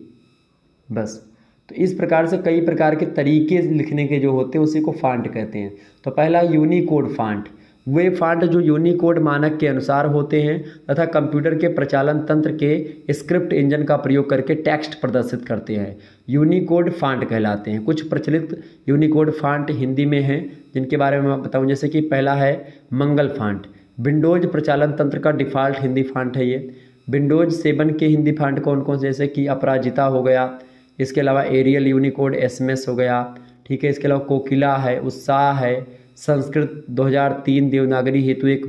बस। तो इस प्रकार से कई प्रकार के तरीके लिखने के जो होते हैं उसी को फांट कहते हैं। तो पहला यूनिकोड फांट, वे फांट जो यूनिकोड मानक के अनुसार होते हैं तथा कंप्यूटर के प्रचालन तंत्र के स्क्रिप्ट इंजन का प्रयोग करके टेक्स्ट प्रदर्शित करते हैं, यूनिकोड फांट कहलाते हैं। कुछ प्रचलित यूनिकोड फांट हिंदी में हैं जिनके बारे में मैं बताऊं, जैसे कि पहला है मंगल फांट, विंडोज प्रचालन तंत्र का डिफ़ॉल्ट हिंदी फांट है ये। विंडोज 7 के हिंदी फांट कौन कौन से, जैसे कि अपराजिता हो गया, इसके अलावा एरियल यूनिकोड SMS हो गया, ठीक है, इसके अलावा कोकिला है, उत्साह है, संस्कृत 2003 देवनागरी हेतु एक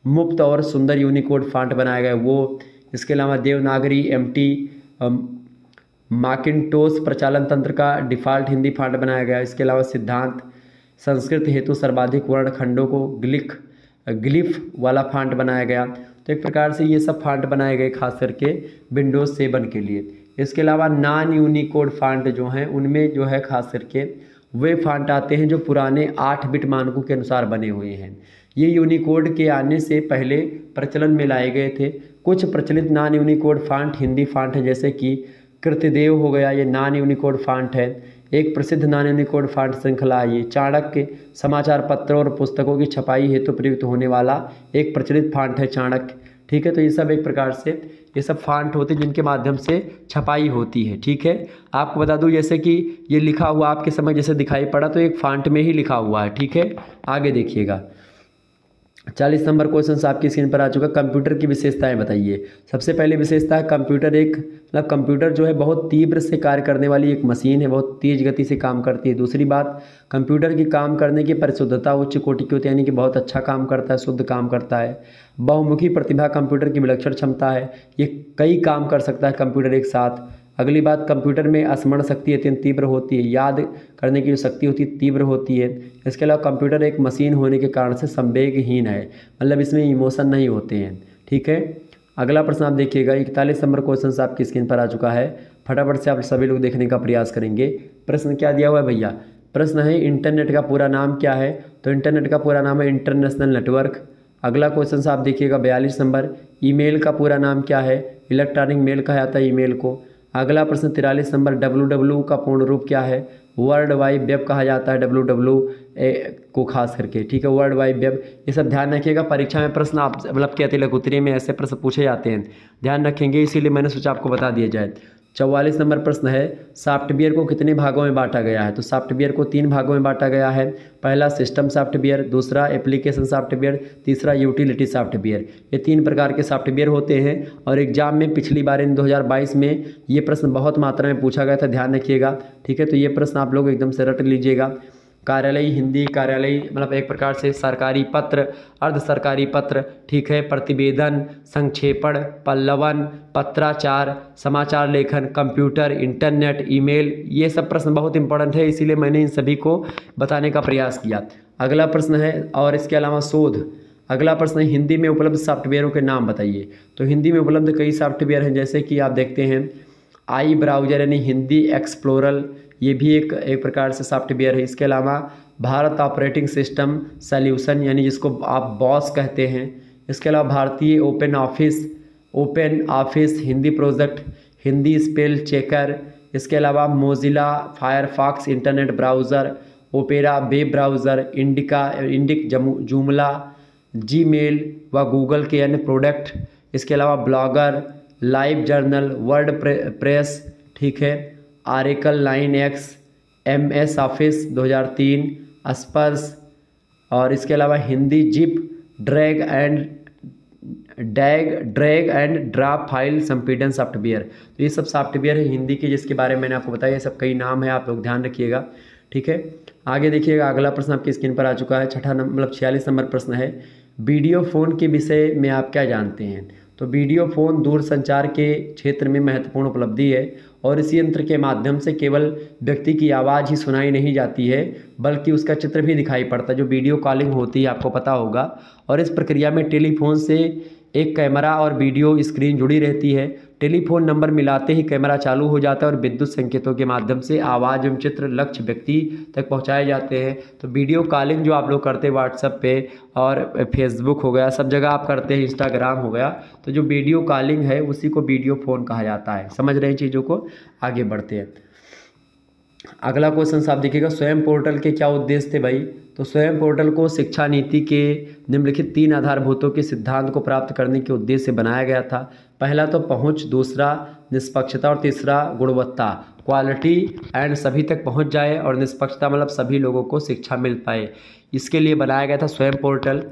मुफ्त और सुंदर यूनिकोड फांट बनाया गया वो, इसके अलावा देवनागरी MT मैकिन्टोश प्रचालन तंत्र का डिफ़ॉल्ट हिंदी फांट बनाया गया। इसके अलावा सिद्धांत संस्कृत हेतु सर्वाधिक वर्ण खंडों को ग्लिफ वाला फांट बनाया गया। तो एक प्रकार से ये सब फांट बनाए गए खास करके विंडोज़ 7 के लिए। इसके अलावा नॉन यूनिकोड फांट जो हैं उनमें जो है खास करके वे फांट आते हैं जो पुराने 8 बिट मानकों के अनुसार बने हुए हैं। ये यूनिकोड के आने से पहले प्रचलन में लाए गए थे। कुछ प्रचलित non Unicode font Hindi font है, जैसे कि कृतदेव हो गया, ये नॉन यूनिकोड फांट है। एक प्रसिद्ध नॉन यूनिकोड फांट श्रृंखला है ये। चाणक्य समाचार पत्रों और पुस्तकों की छपाई हेतु प्रयुक्त होने वाला एक प्रचलित फांट है चाणक्य, ठीक है। तो ये सब एक प्रकार से ये सब फांट होते हैं जिनके माध्यम से छपाई होती है, ठीक है। आपको बता दूं जैसे कि ये लिखा हुआ आपके समझ जैसे दिखाई पड़ा तो एक फांट में ही लिखा हुआ है, ठीक है। आगे देखिएगा, 40 नंबर क्वेश्चन आपकी स्क्रीन पर आ चुका है। कंप्यूटर की विशेषताएं बताइए। सबसे पहली विशेषता है कंप्यूटर एक मतलब कंप्यूटर जो है बहुत तीव्र से कार्य करने वाली एक मशीन है, बहुत तेज गति से काम करती है। दूसरी बात, कंप्यूटर की काम करने की परिशुद्धता उच्च कोटि की होती है, यानी कि बहुत अच्छा काम करता है, शुद्ध काम करता है। बहुमुखी प्रतिभा कंप्यूटर की विलक्षण क्षमता है, ये कई काम कर सकता है कंप्यूटर एक साथ। अगली बात, कंप्यूटर में स्मरण शक्ति अत्यंत तीव्र होती है, याद करने की जो शक्ति होती है तीव्र होती है। इसके अलावा कंप्यूटर एक मशीन होने के कारण से संवेगहीन है, मतलब इसमें इमोशन नहीं होते हैं। ठीक है, अगला प्रश्न आप देखिएगा। 41 नंबर क्वेश्चन आपकी स्क्रीन पर आ चुका है, फटाफट से आप सभी लोग देखने का प्रयास करेंगे। प्रश्न क्या दिया हुआ है भैया? प्रश्न है इंटरनेट का पूरा नाम क्या है? तो इंटरनेट का पूरा नाम है इंटरनेशनल नेटवर्क। अगला क्वेश्चन आप देखिएगा 42 नंबर, ईमेल का पूरा नाम क्या है? इलेक्ट्रॉनिक मेल कहा जाता है ईमेल को। अगला प्रश्न 43 नंबर, WWW का पूर्ण रूप क्या है? वर्ल्ड वाइड वेब कहा जाता है WWW को खास करके। ठीक है, वर्ल्ड वाइड वेब, ये सब ध्यान रखिएगा। परीक्षा में प्रश्न आप मतलब क्या तिलक उत्तरी में ऐसे प्रश्न पूछे जाते हैं, ध्यान रखेंगे, इसीलिए मैंने सोचा आपको बता दिया जाए। 44 नंबर प्रश्न है, सॉफ्टवेयर को कितने भागों में बांटा गया है? तो सॉफ्टवेयर को 3 भागों में बांटा गया है। पहला सिस्टम सॉफ्टवेयर, दूसरा एप्लीकेशन सॉफ्टवेयर, तीसरा यूटिलिटी सॉफ्टवेयर। ये 3 प्रकार के सॉफ्टवेयर होते हैं और एग्जाम में पिछली बार इन 2022 में ये प्रश्न बहुत मात्रा में पूछा गया था, ध्यान रखिएगा। ठीक है, तो ये प्रश्न आप लोग एकदम से रट लीजिएगा। कार्यालयी हिंदी, कार्यालयी मतलब एक प्रकार से सरकारी पत्र, अर्ध सरकारी पत्र, ठीक है, प्रतिवेदन, संक्षेपण, पल्लवन, पत्राचार, समाचार लेखन, कंप्यूटर, इंटरनेट, ईमेल, ये सब प्रश्न बहुत इंपॉर्टेंट है, इसीलिए मैंने इन सभी को बताने का प्रयास किया। अगला प्रश्न है, और इसके अलावा शोध। अगला प्रश्न है, हिंदी में उपलब्ध सॉफ्टवेयरों के नाम बताइए। तो हिंदी में उपलब्ध कई सॉफ्टवेयर हैं, जैसे कि आप देखते हैं आई ब्राउज़र यानी हिंदी एक्सप्लोरर, ये भी एक प्रकार से सॉफ्टवेयर है। इसके अलावा भारत ऑपरेटिंग सिस्टम सॉल्यूशन यानी जिसको आप बॉस कहते हैं। इसके अलावा भारतीय open office Hindi project, Hindi spell checker. इसके अलावा Mozilla Firefox internet browser, opera web browser, Indic Joomla, Gmail व गूगल के अन्य प्रोडक्ट। इसके अलावा blogger, live journal, word press, ठीक है, आरेकल 9X, MS ऑफिस 2003, स्पर्श, और इसके अलावा Hindi zip, drag and drop file संपीड़न सॉफ्टवेयर। तो ये सब सॉफ्टवेयर है हिंदी के, जिसके बारे में मैंने आपको बताया, ये सब कई नाम है, आप लोग ध्यान रखिएगा। ठीक है, आगे देखिएगा, अगला प्रश्न आपकी स्क्रीन पर आ चुका है, छठा नंबर मतलब 46 नंबर प्रश्न है, वीडियो फ़ोन के विषय में आप क्या जानते हैं? तो वीडियो फ़ोन दूरसंचार के क्षेत्र में महत्वपूर्ण उपलब्धि है और इस यंत्र के माध्यम से केवल व्यक्ति की आवाज़ ही सुनाई नहीं जाती है, बल्कि उसका चित्र भी दिखाई पड़ता है, जो वीडियो कॉलिंग होती है, आपको पता होगा। और इस प्रक्रिया में टेलीफोन से एक कैमरा और वीडियो स्क्रीन जुड़ी रहती है। टेलीफोन नंबर मिलाते ही कैमरा चालू हो जाता है और विद्युत संकेतों के माध्यम से आवाज़ एवं चित्र लक्ष्य व्यक्ति तक पहुंचाए जाते हैं। तो वीडियो कॉलिंग जो आप लोग करते हैं व्हाट्सएप पे और फेसबुक हो गया, सब जगह आप करते हैं, इंस्टाग्राम हो गया, तो जो वीडियो कॉलिंग है उसी को वीडियो फ़ोन कहा जाता है। समझ रहे हैं चीज़ों को, आगे बढ़ते हैं। अगला क्वेश्चन आप देखिएगा, स्वयं पोर्टल के क्या उद्देश्य थे भाई? तो स्वयं पोर्टल को शिक्षा नीति के निम्नलिखित 3 आधारभूतों के सिद्धांत को प्राप्त करने के उद्देश्य से बनाया गया था। पहला तो पहुंच, दूसरा निष्पक्षता और तीसरा गुणवत्ता, क्वालिटी एंड सभी तक पहुंच जाए, और निष्पक्षता मतलब सभी लोगों को शिक्षा मिल पाए, इसके लिए बनाया गया था स्वयं पोर्टल।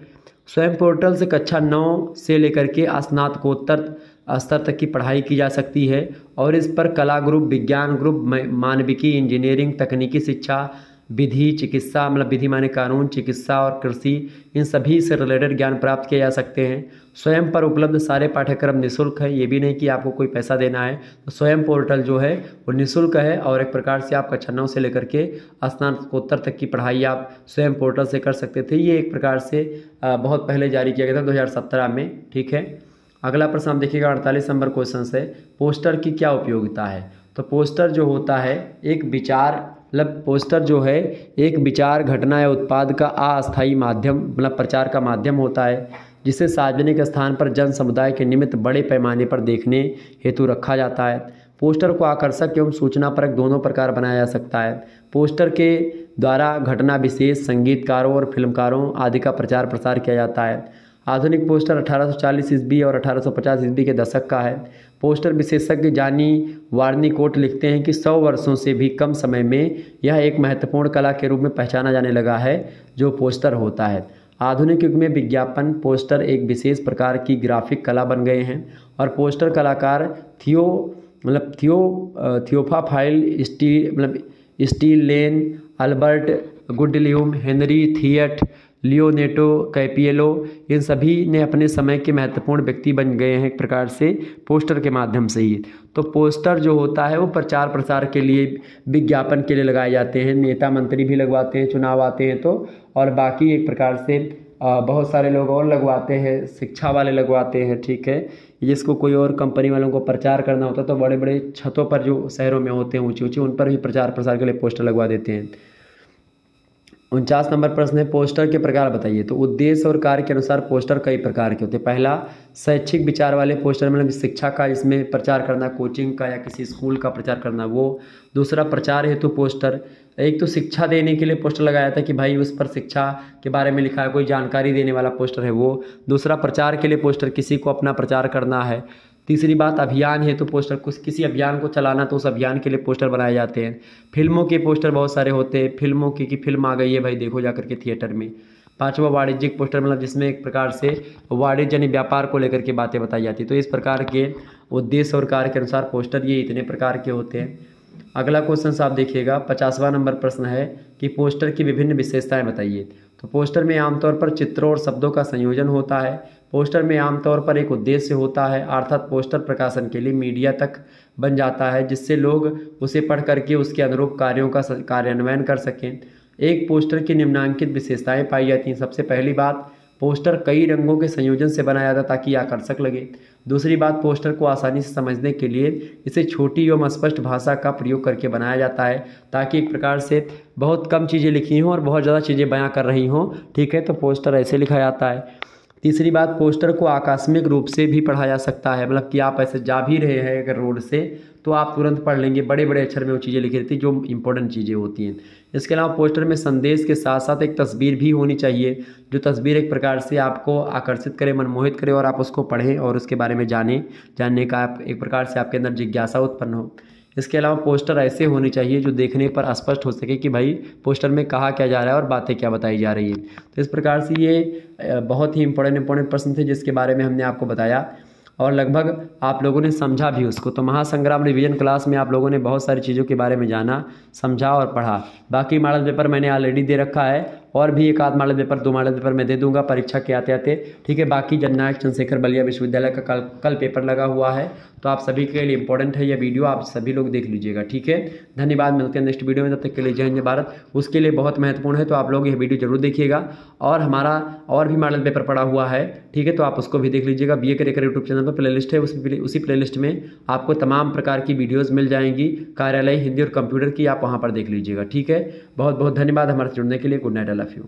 स्वयं पोर्टल से कक्षा 9 से लेकर के स्नातकोत्तर स्तर तक की पढ़ाई की जा सकती है और इस पर कला ग्रुप, विज्ञान ग्रुप, मानविकी, इंजीनियरिंग, तकनीकी शिक्षा, विधि, चिकित्सा मतलब विधि माने कानून, चिकित्सा और कृषि, इन सभी से रिलेटेड ज्ञान प्राप्त किए जा सकते हैं। स्वयं पर उपलब्ध सारे पाठ्यक्रम निःशुल्क है, ये भी नहीं कि आपको कोई पैसा देना है। तो स्वयं पोर्टल जो है वो निःशुल्क है और एक प्रकार से आप कक्षा 9 से लेकर के स्नातकोत्तर तक की पढ़ाई आप स्वयं पोर्टल से कर सकते थे। ये एक प्रकार से बहुत पहले जारी किया गया था 2017 में। ठीक है, अगला प्रश्न आप देखिएगा, 48 नंबर क्वेश्चन से, पोस्टर की क्या उपयोगिता है? तो पोस्टर जो होता है एक विचार मतलब पोस्टर जो है एक विचार, घटना या उत्पाद का अस्थायी माध्यम मतलब प्रचार का माध्यम होता है, जिसे सार्वजनिक स्थान पर जन समुदाय के निमित्त बड़े पैमाने पर देखने हेतु रखा जाता है। पोस्टर को आकर्षक एवं सूचनापरक दोनों प्रकार बनाया जा सकता है। पोस्टर के द्वारा घटना विशेष, संगीतकारों और फिल्मकारों आदि का प्रचार प्रसार किया जाता है। आधुनिक पोस्टर 1840 ईस्वी और 1850 ईस्वी के दशक का है। पोस्टर विशेषज्ञ जानी वार्नीकोट लिखते हैं कि 100 वर्षों से भी कम समय में यह एक महत्वपूर्ण कला के रूप में पहचाना जाने लगा है जो पोस्टर होता है। आधुनिक युग में विज्ञापन पोस्टर एक विशेष प्रकार की ग्राफिक कला बन गए हैं और पोस्टर कलाकार थियोफाइल स्टील लेन, अल्बर्ट गुडल्यूम, हेनरी थिएट, लियोनेटो कैपिएलो, इन सभी ने अपने समय के महत्वपूर्ण व्यक्ति बन गए हैं एक प्रकार से पोस्टर के माध्यम से ही। तो पोस्टर जो होता है वो प्रचार प्रसार के लिए, विज्ञापन के लिए लगाए जाते हैं। नेता मंत्री भी लगवाते हैं, चुनाव आते हैं तो, और बाकी एक प्रकार से बहुत सारे लोग और लगवाते हैं, शिक्षा वाले लगवाते हैं, ठीक है। जिसको कोई और कंपनी वालों को प्रचार करना होता है तो बड़े बड़े छतों पर जो शहरों में होते हैं ऊंचे ऊंचे, उन पर भी प्रचार प्रसार के लिए पोस्टर लगवा देते हैं। 49 नंबर प्रश्न है, पोस्टर के प्रकार बताइए। तो उद्देश्य और कार्य के अनुसार पोस्टर कई प्रकार के होते हैं। पहला, शैक्षिक विचार वाले पोस्टर, मतलब शिक्षा का इसमें प्रचार करना, कोचिंग का या किसी स्कूल का प्रचार करना वो। दूसरा, प्रचार हेतु पोस्टर, एक तो शिक्षा देने के लिए पोस्टर लगाया था कि भाई उस पर शिक्षा के बारे में लिखा है, कोई जानकारी देने वाला पोस्टर है वो। दूसरा, प्रचार के लिए पोस्टर, किसी को अपना प्रचार करना है। तीसरी बात, अभियान है तो पोस्टर, कुछ किसी अभियान को चलाना तो उस अभियान के लिए पोस्टर बनाए जाते हैं। फिल्मों के पोस्टर बहुत सारे होते हैं, फिल्मों की फिल्म आ गई है भाई देखो जाकर के थिएटर में। पांचवा, वाणिज्यिक पोस्टर, मतलब जिसमें एक प्रकार से वाणिज्य यानी व्यापार को लेकर के बातें बताई जाती है। तो इस प्रकार के उद्देश्य और कार्य के अनुसार पोस्टर ये इतने प्रकार के होते हैं। अगला क्वेश्चन आप देखिएगा, 50वां नंबर प्रश्न है कि पोस्टर की विभिन्न विशेषताएं बताइए। तो पोस्टर में आमतौर पर चित्रों और शब्दों का संयोजन होता है। पोस्टर में आमतौर पर एक उद्देश्य होता है, अर्थात पोस्टर प्रकाशन के लिए मीडिया तक बन जाता है जिससे लोग उसे पढ़ करके उसके अनुरूप कार्यों का कार्यान्वयन कर सकें। एक पोस्टर की निम्नलिखित विशेषताएं पाई जाती हैं। सबसे पहली बात, पोस्टर कई रंगों के संयोजन से बनाया जाता है ताकि आकर्षक लगे। दूसरी बात, पोस्टर को आसानी से समझने के लिए इसे छोटी एवं स्पष्ट भाषा का प्रयोग करके बनाया जाता है ताकि एक प्रकार से बहुत कम चीज़ें लिखी हों और बहुत ज़्यादा चीज़ें बयां कर रही हों, ठीक है, तो पोस्टर ऐसे लिखा जाता है। तीसरी बात, पोस्टर को आकस्मिक रूप से भी पढ़ा जा सकता है, मतलब कि आप ऐसे जा भी रहे हैं अगर रोड से तो आप तुरंत पढ़ लेंगे, बड़े बड़े अक्षर में वो चीज़ें लिखी रहती हैं जो इंपॉर्टेंट चीज़ें होती हैं। इसके अलावा पोस्टर में संदेश के साथ साथ एक तस्वीर भी होनी चाहिए, जो तस्वीर एक प्रकार से आपको आकर्षित करे, मनमोहित करे और आप उसको पढ़ें और उसके बारे में जानने का एक प्रकार से आपके अंदर जिज्ञासा उत्पन्न हो। इसके अलावा पोस्टर ऐसे होने चाहिए जो देखने पर स्पष्ट हो सके कि भाई पोस्टर में कहा क्या जा रहा है और बातें क्या बताई जा रही है। तो इस प्रकार से ये बहुत ही इंपॉर्टेंट प्रश्न थे जिसके बारे में हमने आपको बताया और लगभग आप लोगों ने समझा भी उसको। तो महासंग्राम रिवीजन क्लास में आप लोगों ने बहुत सारी चीज़ों के बारे में जाना, समझा और पढ़ा। बाकी मॉडल पेपर मैंने ऑलरेडी दे रखा है और भी एक आध मॉडल पेपर, 2 मॉडल पेपर मैं दे दूंगा परीक्षा के आते आते, ठीक है। बाकी जननायक चंद्रशेखर बलिया विश्वविद्यालय का कल पेपर लगा हुआ है तो आप सभी के लिए इंपॉर्टेंट है यह वीडियो, आप सभी लोग देख लीजिएगा, ठीक है। धन्यवाद, मिलते हैं नेक्स्ट वीडियो में, तब तक के लिए जय हिंद जय भारत। उसके लिए बहुत महत्वपूर्ण है तो आप लोग यह वीडियो जरूर देखिएगा और हमारा और भी मॉडल पेपर पड़ा हुआ है, ठीक है, तो आप उसको भी देख लीजिएगा। BA करियर यूट्यूब चैनल पर प्लेलिस्ट है, उसी प्लेलिस्ट में आपको तमाम प्रकार की वीडियोज़ मिल जाएंगी, कार्यालय, हिंदी और कंप्यूटर की, आप वहाँ पर देख लीजिएगा, ठीक है। बहुत बहुत धन्यवाद हमारे जुड़ने के लिए। Good night, I love you.